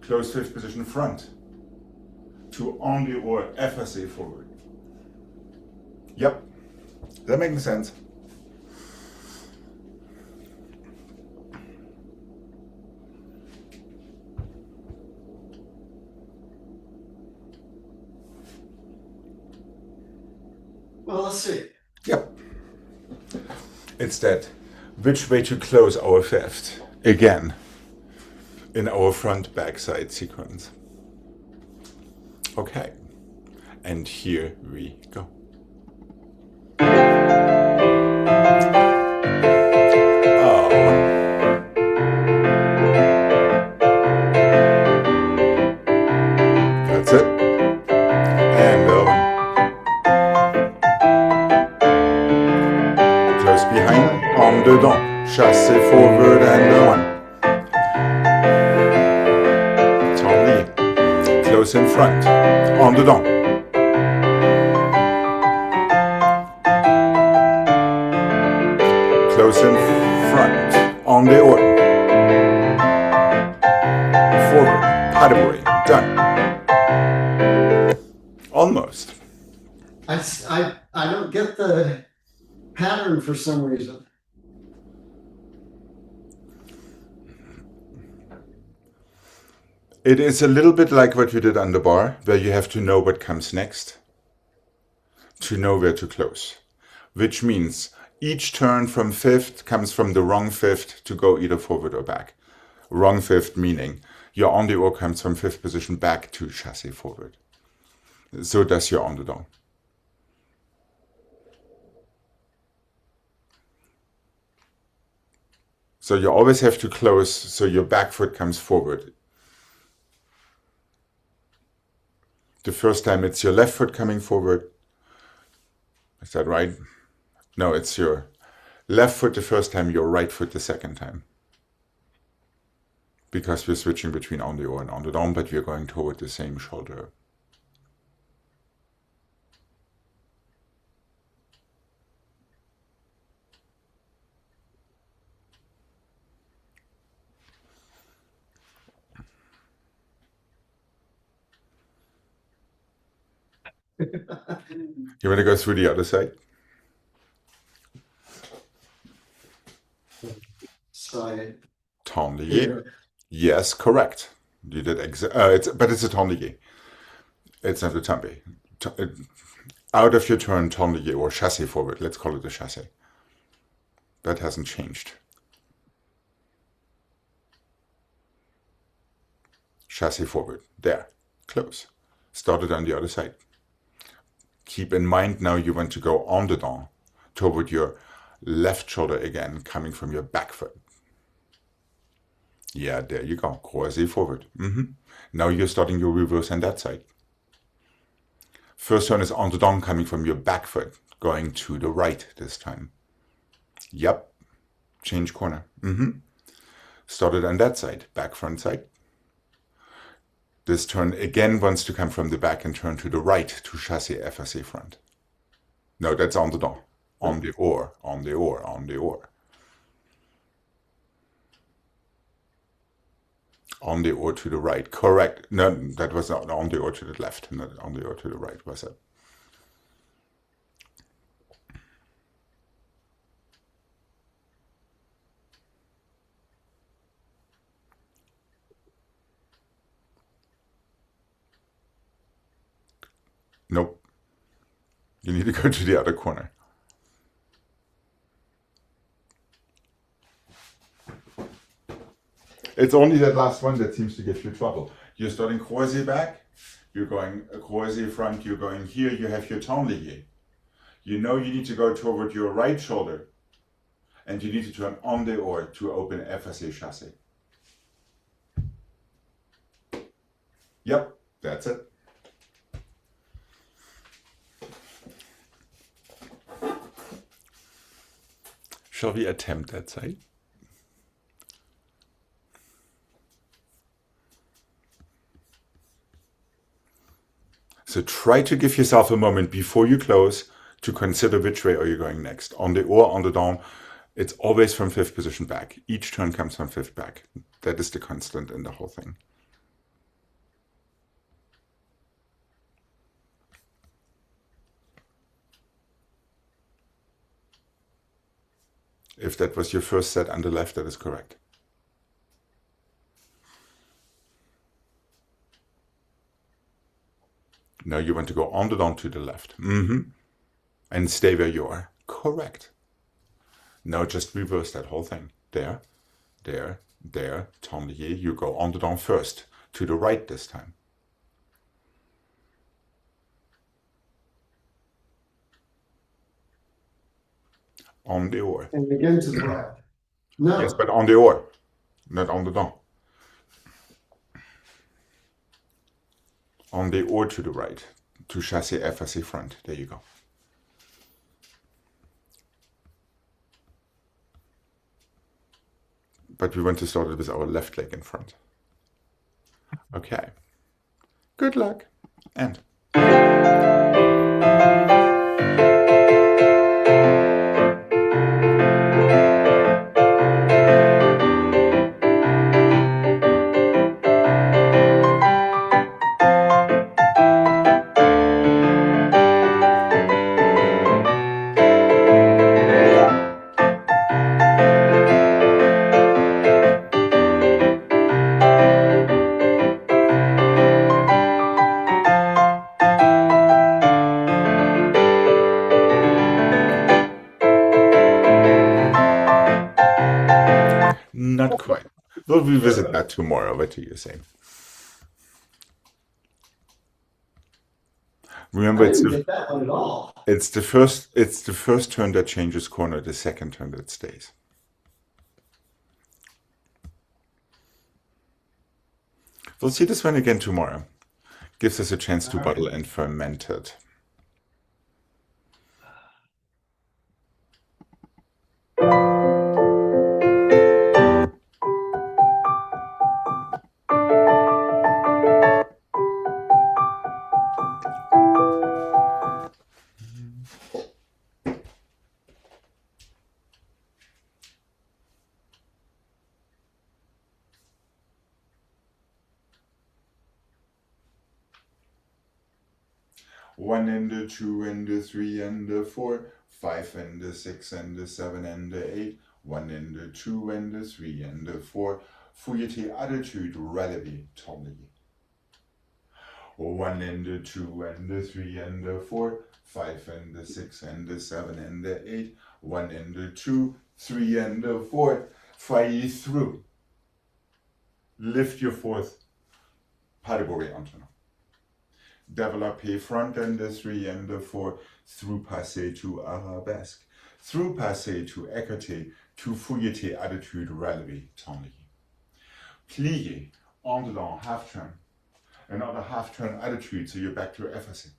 close fifth position, front. To en dehors, effacé forward. Yep. That making sense? Well, let's see. Yep. It's that which way to close our fifth again in our front back side sequence. Okay. And here we go. That's it. And close behind, en dedans, chassé forward and one. Tablier, close in front, en dedans. Close in front, en dehors. Forward, pas de bruit, done. Almost. I don't get the pattern for some reason. It is a little bit like what we did on the bar, where you have to know what comes next to know where to close. Which means each turn from fifth comes from the wrong fifth to go either forward or back. Wrong fifth meaning your en dehors comes from fifth position back to chassé forward. So does your en dedans. So you always have to close so your back foot comes forward. The first time it's your left foot coming forward. Is that right? No, it's your left foot the first time, your right foot the second time. Because we're switching between en dehors and en dedans, but we're going toward the same shoulder. You want to go through the other side? Side. Tablier. Yes, correct. You did but it's a tablier. It's not a tambi. Out of your turn, tablier or chassé forward. Let's call it a chassé. That hasn't changed. Chassé forward. There. Close. Started on the other side. Keep in mind now you want to go en dedans toward your left shoulder again, coming from your back foot. Yeah, there you go. Croisé forward. Now you're starting your reverse on that side. First turn is en dedans coming from your back foot, going to the right this time. Yep. Change corner. Started on that side. Back, front, side. This turn again wants to come from the back and turn to the right to chassé effacé front. No, that's en dedans. En dehors, en dehors, en dehors. En dehors to the right. Correct. No, that was not en dehors to the left. Not en dehors to the right, was it? Nope. You need to go to the other corner. It's only that last one that seems to give you trouble. You're starting croisé back, you're going croisé front, you're going here, you have your tablier. You know you need to go toward your right shoulder and you need to turn en dehors to open effacé chassé. Yep, that's it. Shall we attempt that side? So try to give yourself a moment before you close to consider which way are you going next. On the or, on the down, it's always from fifth position back. Each turn comes from fifth back. That is the constant in the whole thing. If that was your first set on the left, that is correct. Now you want to go on the down to the left. And stay where you are. Correct. Now just reverse that whole thing. There, there, there, tablier. You go on the down first. To the right this time. On the or. And again to the right. No. Yes, but on the or, not on the down. On the or to the right. To chassé effacé front. There you go. But we want to start it with our left leg in front. Okay. Good luck. And. Not quite. We'll revisit that tomorrow. What do you say? Remember, I didn't get that one at all. It's the first turn that changes corner, the second turn that stays. We'll see this one again tomorrow. Gives us a chance to bottle and ferment it. One and the two and the three and the four, 5 and the 6 and the 7 and the 8, 1 and the 2 and the 3 and the 4, fouilleté attitude relevé tablier. 1 and the 2 and the 3 and the 4, 5 and the 6 and the 7 and the 8, 1 and the 2, 3 and the 4, failli through. Lift your fourth category onto now. Développé front and the 3 and the 4, through passé to arabesque, through passé to écarté, to fouilleté attitude relevé tablier. Plié, en dedans, half turn, another half turn attitude, so you're back to effacé.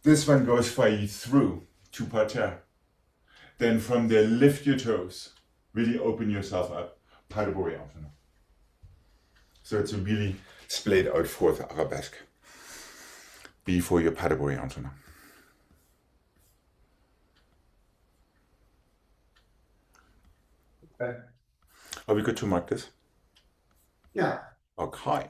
This one goes failli through to parterre. Then from there, lift your toes, really open yourself up, pas de bourrée en tenant. So it's a really splayed out fourth arabesque before your pas de bourrée en tenant. Okay. Are we good to mark this? Yeah. Okay.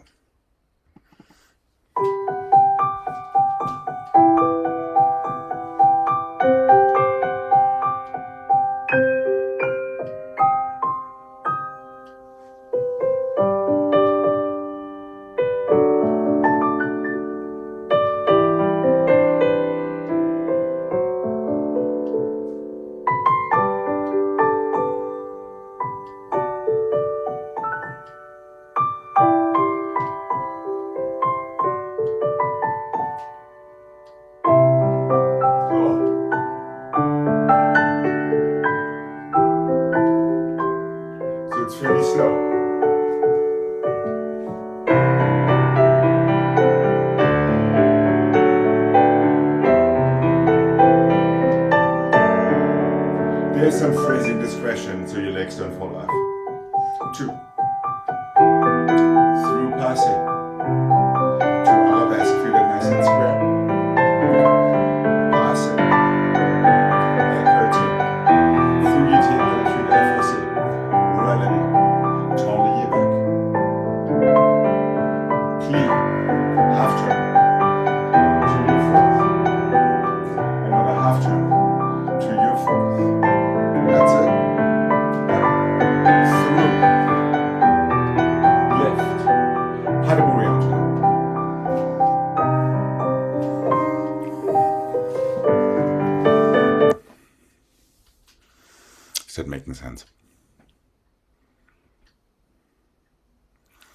making sense?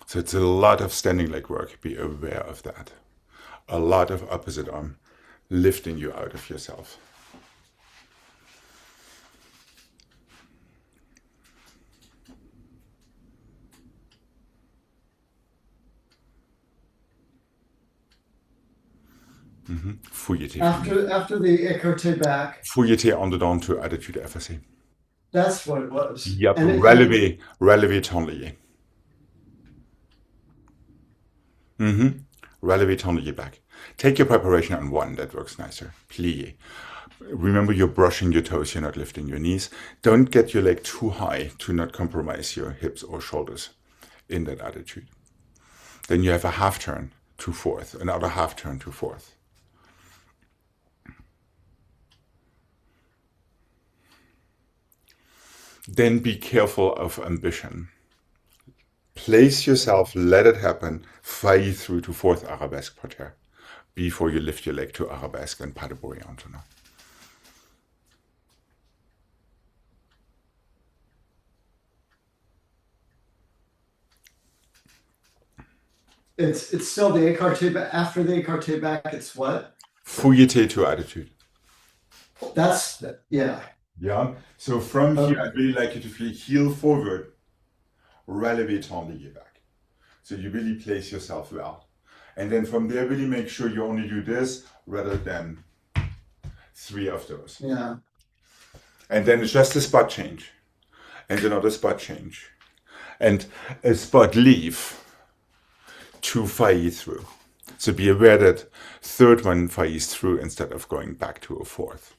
So it's a lot of standing leg work. Be aware of that. A lot of opposite arm lifting you out of yourself. Fouilleté. After the écarté back, Fouilleté en dedans to attitude effacée. that's what it was. Yep, And relevé tendu. Relevé tendu back. Take your preparation on one, that works nicer. Plié. Remember, you're brushing your toes, you're not lifting your knees. Don't get your leg too high to not compromise your hips or shoulders in that attitude. Then you have a half turn to fourth, another half turn to fourth. Then be careful of ambition. Place yourself, let it happen, failli through to fourth arabesque parterre before you lift your leg to arabesque and pas de bourrillante. it's still the écarté back. After the écarté back, it's what? Fouilleté to attitude. That's, yeah. Yeah. So from here, Okay. I'd really like you to feel heel forward, relevé tendu back. So you really place yourself well. And then from there, really make sure you only do this rather than three of those. Yeah. And then it's just a spot change. And another spot change. And a spot leave to failli through. So be aware that third one faillis through instead of going back to a fourth.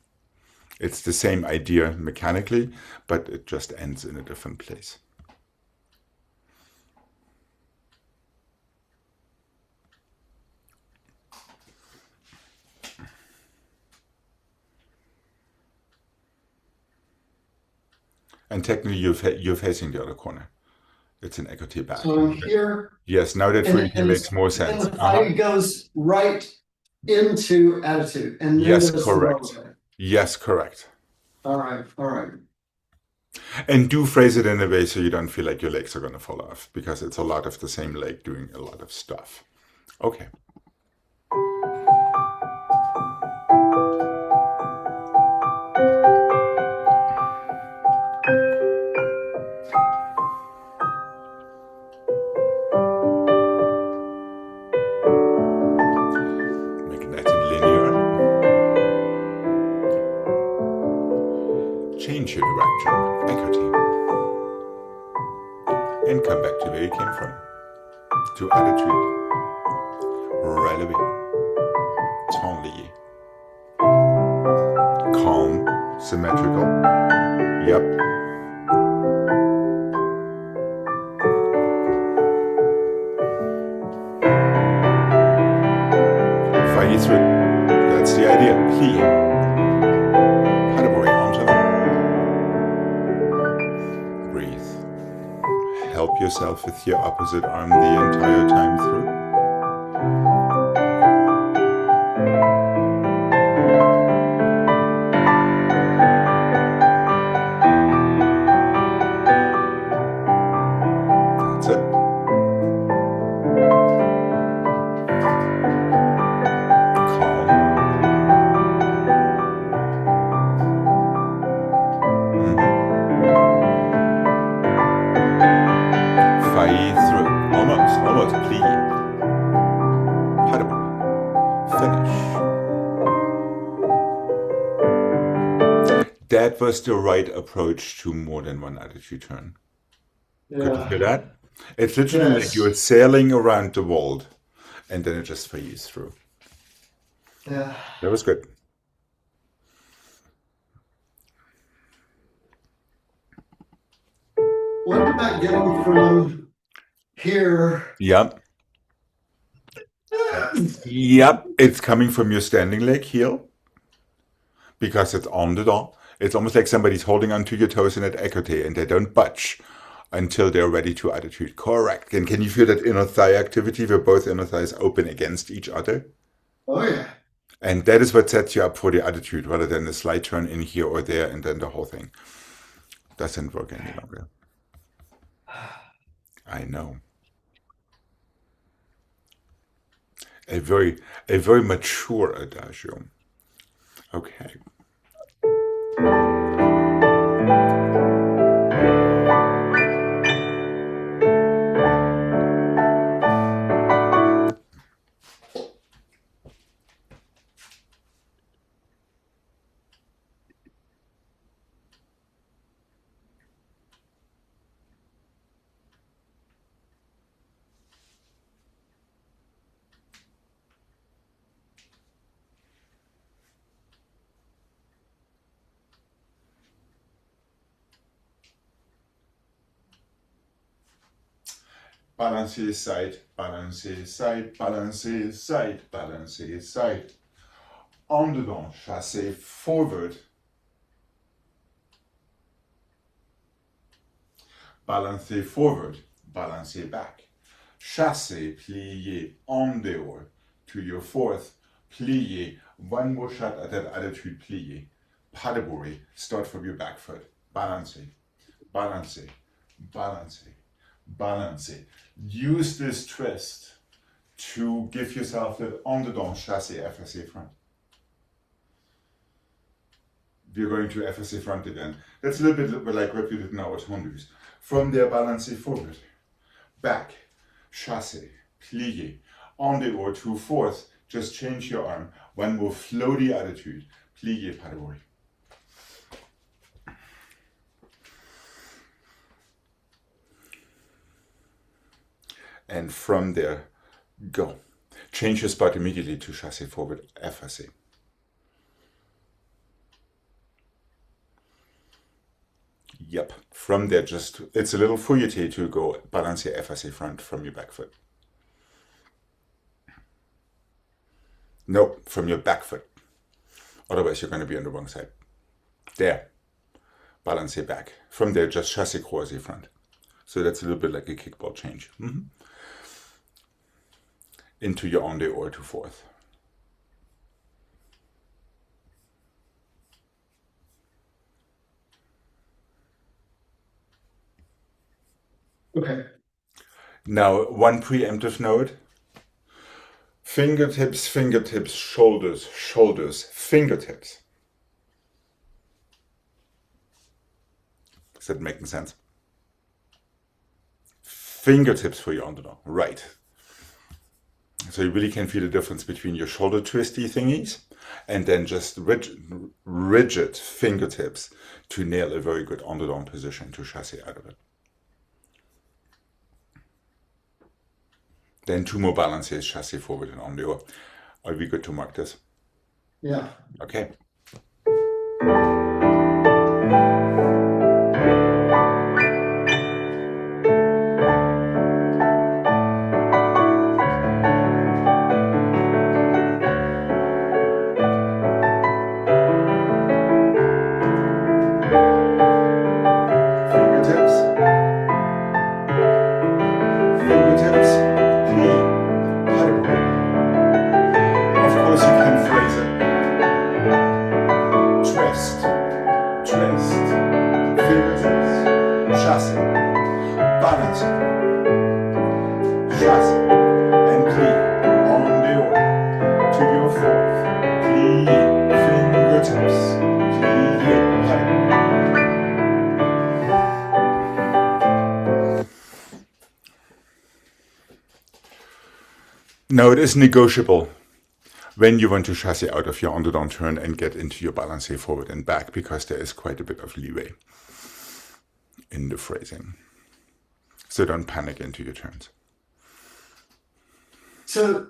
It's the same idea mechanically, but it just ends in a different place. And technically, you're facing the other corner. It's an écarté back. So here, Yes, now that really makes more sense. and the thigh goes right into attitude, and then Yes, goes correct. the other way. Yes, correct. All right, all right. And do phrase it in a way so you don't feel like your legs are going to fall off, because it's a lot of the same leg doing a lot of stuff. Okay. Make it nice and linear. Change your direction, écarté. And come back to where you came from. To attitude. Relevé. Tendu. Calm. Symmetrical. Yep. Failli through. That's the idea. Plié. Pas de bourrillante. Breathe. Help yourself with your opposite arm the entire time through. That's it. Calm. Failli through. Almost. Plié. Pas de bruit. Finish. That was the right approach to more than one attitude turn. Could you Yeah. hear that? It's literally like Yes. you're sailing around the world, and then it just fails through. Yeah. That was good. What about getting from here? Yep. Yep. It's coming from your standing leg heel because it's on the door. It's almost like somebody's holding onto your toes in that écarté and they don't budge until they're ready to attitude. Correct. And can you feel that inner thigh activity where both inner thighs open against each other? Oh yeah. And that is what sets you up for the attitude rather than a slight turn in here or there and then the whole thing. Doesn't work any longer. I know. A very mature adagio. Okay. Balancer side, balancer side, balancer side, balancer side. En dedans, chassez forward. Balancer forward, balancer back. Chassez, pliez en dehors to your fourth. Pliez. One more shot at that attitude, pliez. Pas de bourrée. Start from your back foot. Balancer, balancer, balancer, balancer. Use this twist to give yourself that en dedans, chassez, effacé front. We're going to effacé front again. That's a little bit like what we did now at Honduras. From there, balancer forward, back, chassez, pliez, en dehors to fourth. Just change your arm. One more floaty attitude. Pliez, pas de bourrée. And from there, go. Change your spot immediately to chassé forward, effacé. Yep. From there, just it's a little fouilleté to go balancer effacé front from your back foot. No, from your back foot. Otherwise, you're going to be on the wrong side. There. Balancer back. From there, just chassé croisé front. So that's a little bit like a kickball change. Into your en dehors to fourth. Okay. Now, one preemptive note. Fingertips, fingertips, shoulders, shoulders, fingertips. Is that making sense? Fingertips for your underdog, right. So you really can feel the difference between your shoulder twisty thingies and then just rigid fingertips to nail a very good underdog position to chassé out of it. Then two more balances, chassé forward and en dehors. Are we good to mark this? Yeah. Okay. Now it is negotiable when you want to chassé out of your underdog turn and get into your balancer forward and back, because there is quite a bit of leeway in the phrasing. So don't panic into your turns. So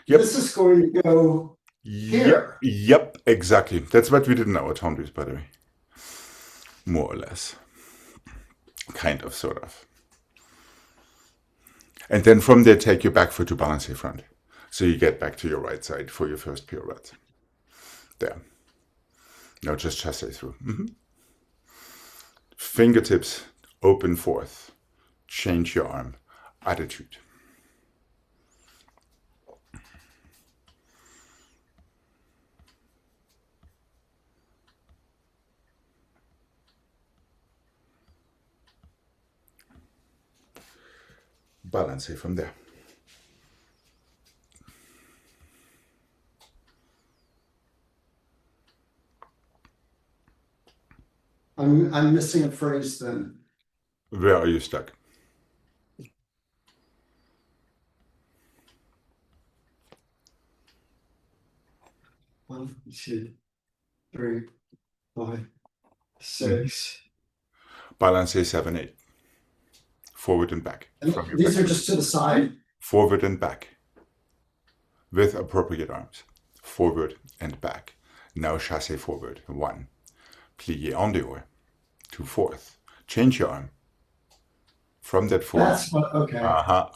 this is going to go here. Yep, exactly. That's what we did in our Honduras, by the way. More or less. Kind of, sort of. And then from there, take your back foot to balancer front. So you get back to your right side for your first pirouette. There. Now just chassé through. Fingertips open forth. Change your arm. Attitude. balance from there. I'm missing a phrase then. Where are you stuck? One, two, three, five, six. Balance 7, 8. Forward and back. And From your these back. are just to the side. Forward and back. With appropriate arms. Forward and back. Now chassé forward. 1. Plié en dehors. To fourth. Change your arm. From that fourth. That's what, okay.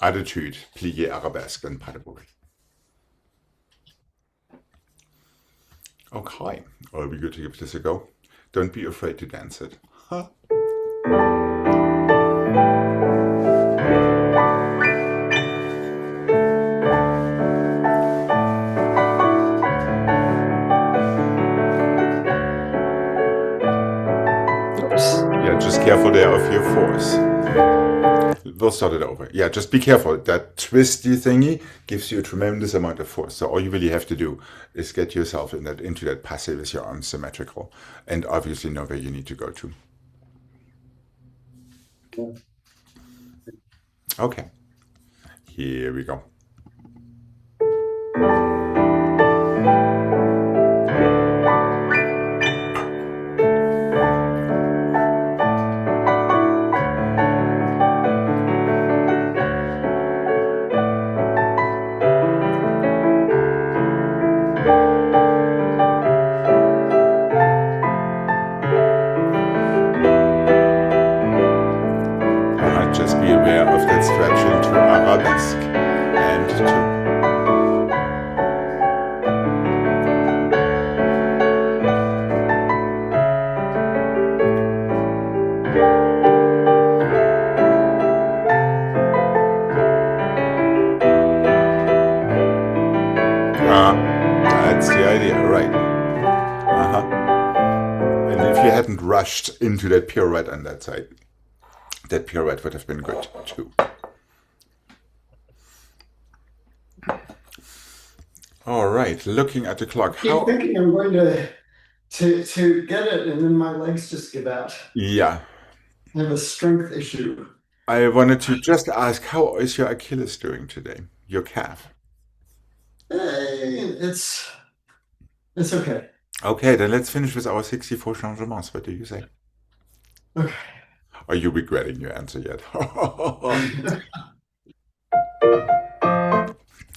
Attitude. Plié arabesque and pas de bruit. Okay, I'll be good to give this a go. Don't be afraid to dance it. Huh? Oops. Yeah, just careful there of your force. We'll start it over. Yeah, just be careful. That twisty thingy gives you a tremendous amount of force. So all you really have to do is get yourself into that passive with your arms symmetrical, and obviously know where you need to go to. Okay, here we go. Just be aware of that stretch into arabesque and 2. That's the idea, right? And if you hadn't rushed into that pirouette on that side, that pirouette would have been good too. All right, looking at the clock. I keep thinking I'm going to get it, and then my legs just give out. Yeah. I have a strength issue. I wanted to just ask, how is your Achilles doing today? Your calf? It's okay. Okay, then let's finish with our 64 changements. What do you say? Okay. Are you regretting your answer yet?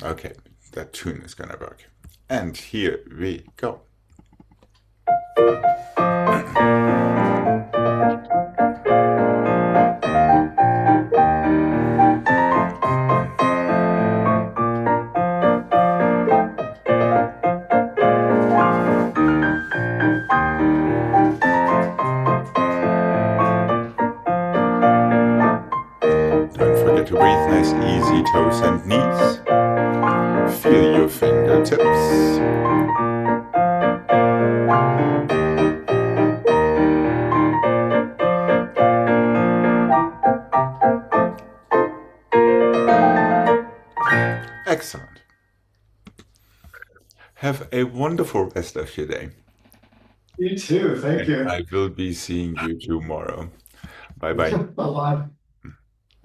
Okay, that tune is gonna work. And here we go. Don't forget to breathe nice, easy toes and knees. Feel your fingertips. Excellent. Have a wonderful rest of your day. You too. Thank you. I will be seeing you tomorrow. Bye bye. Bye-bye.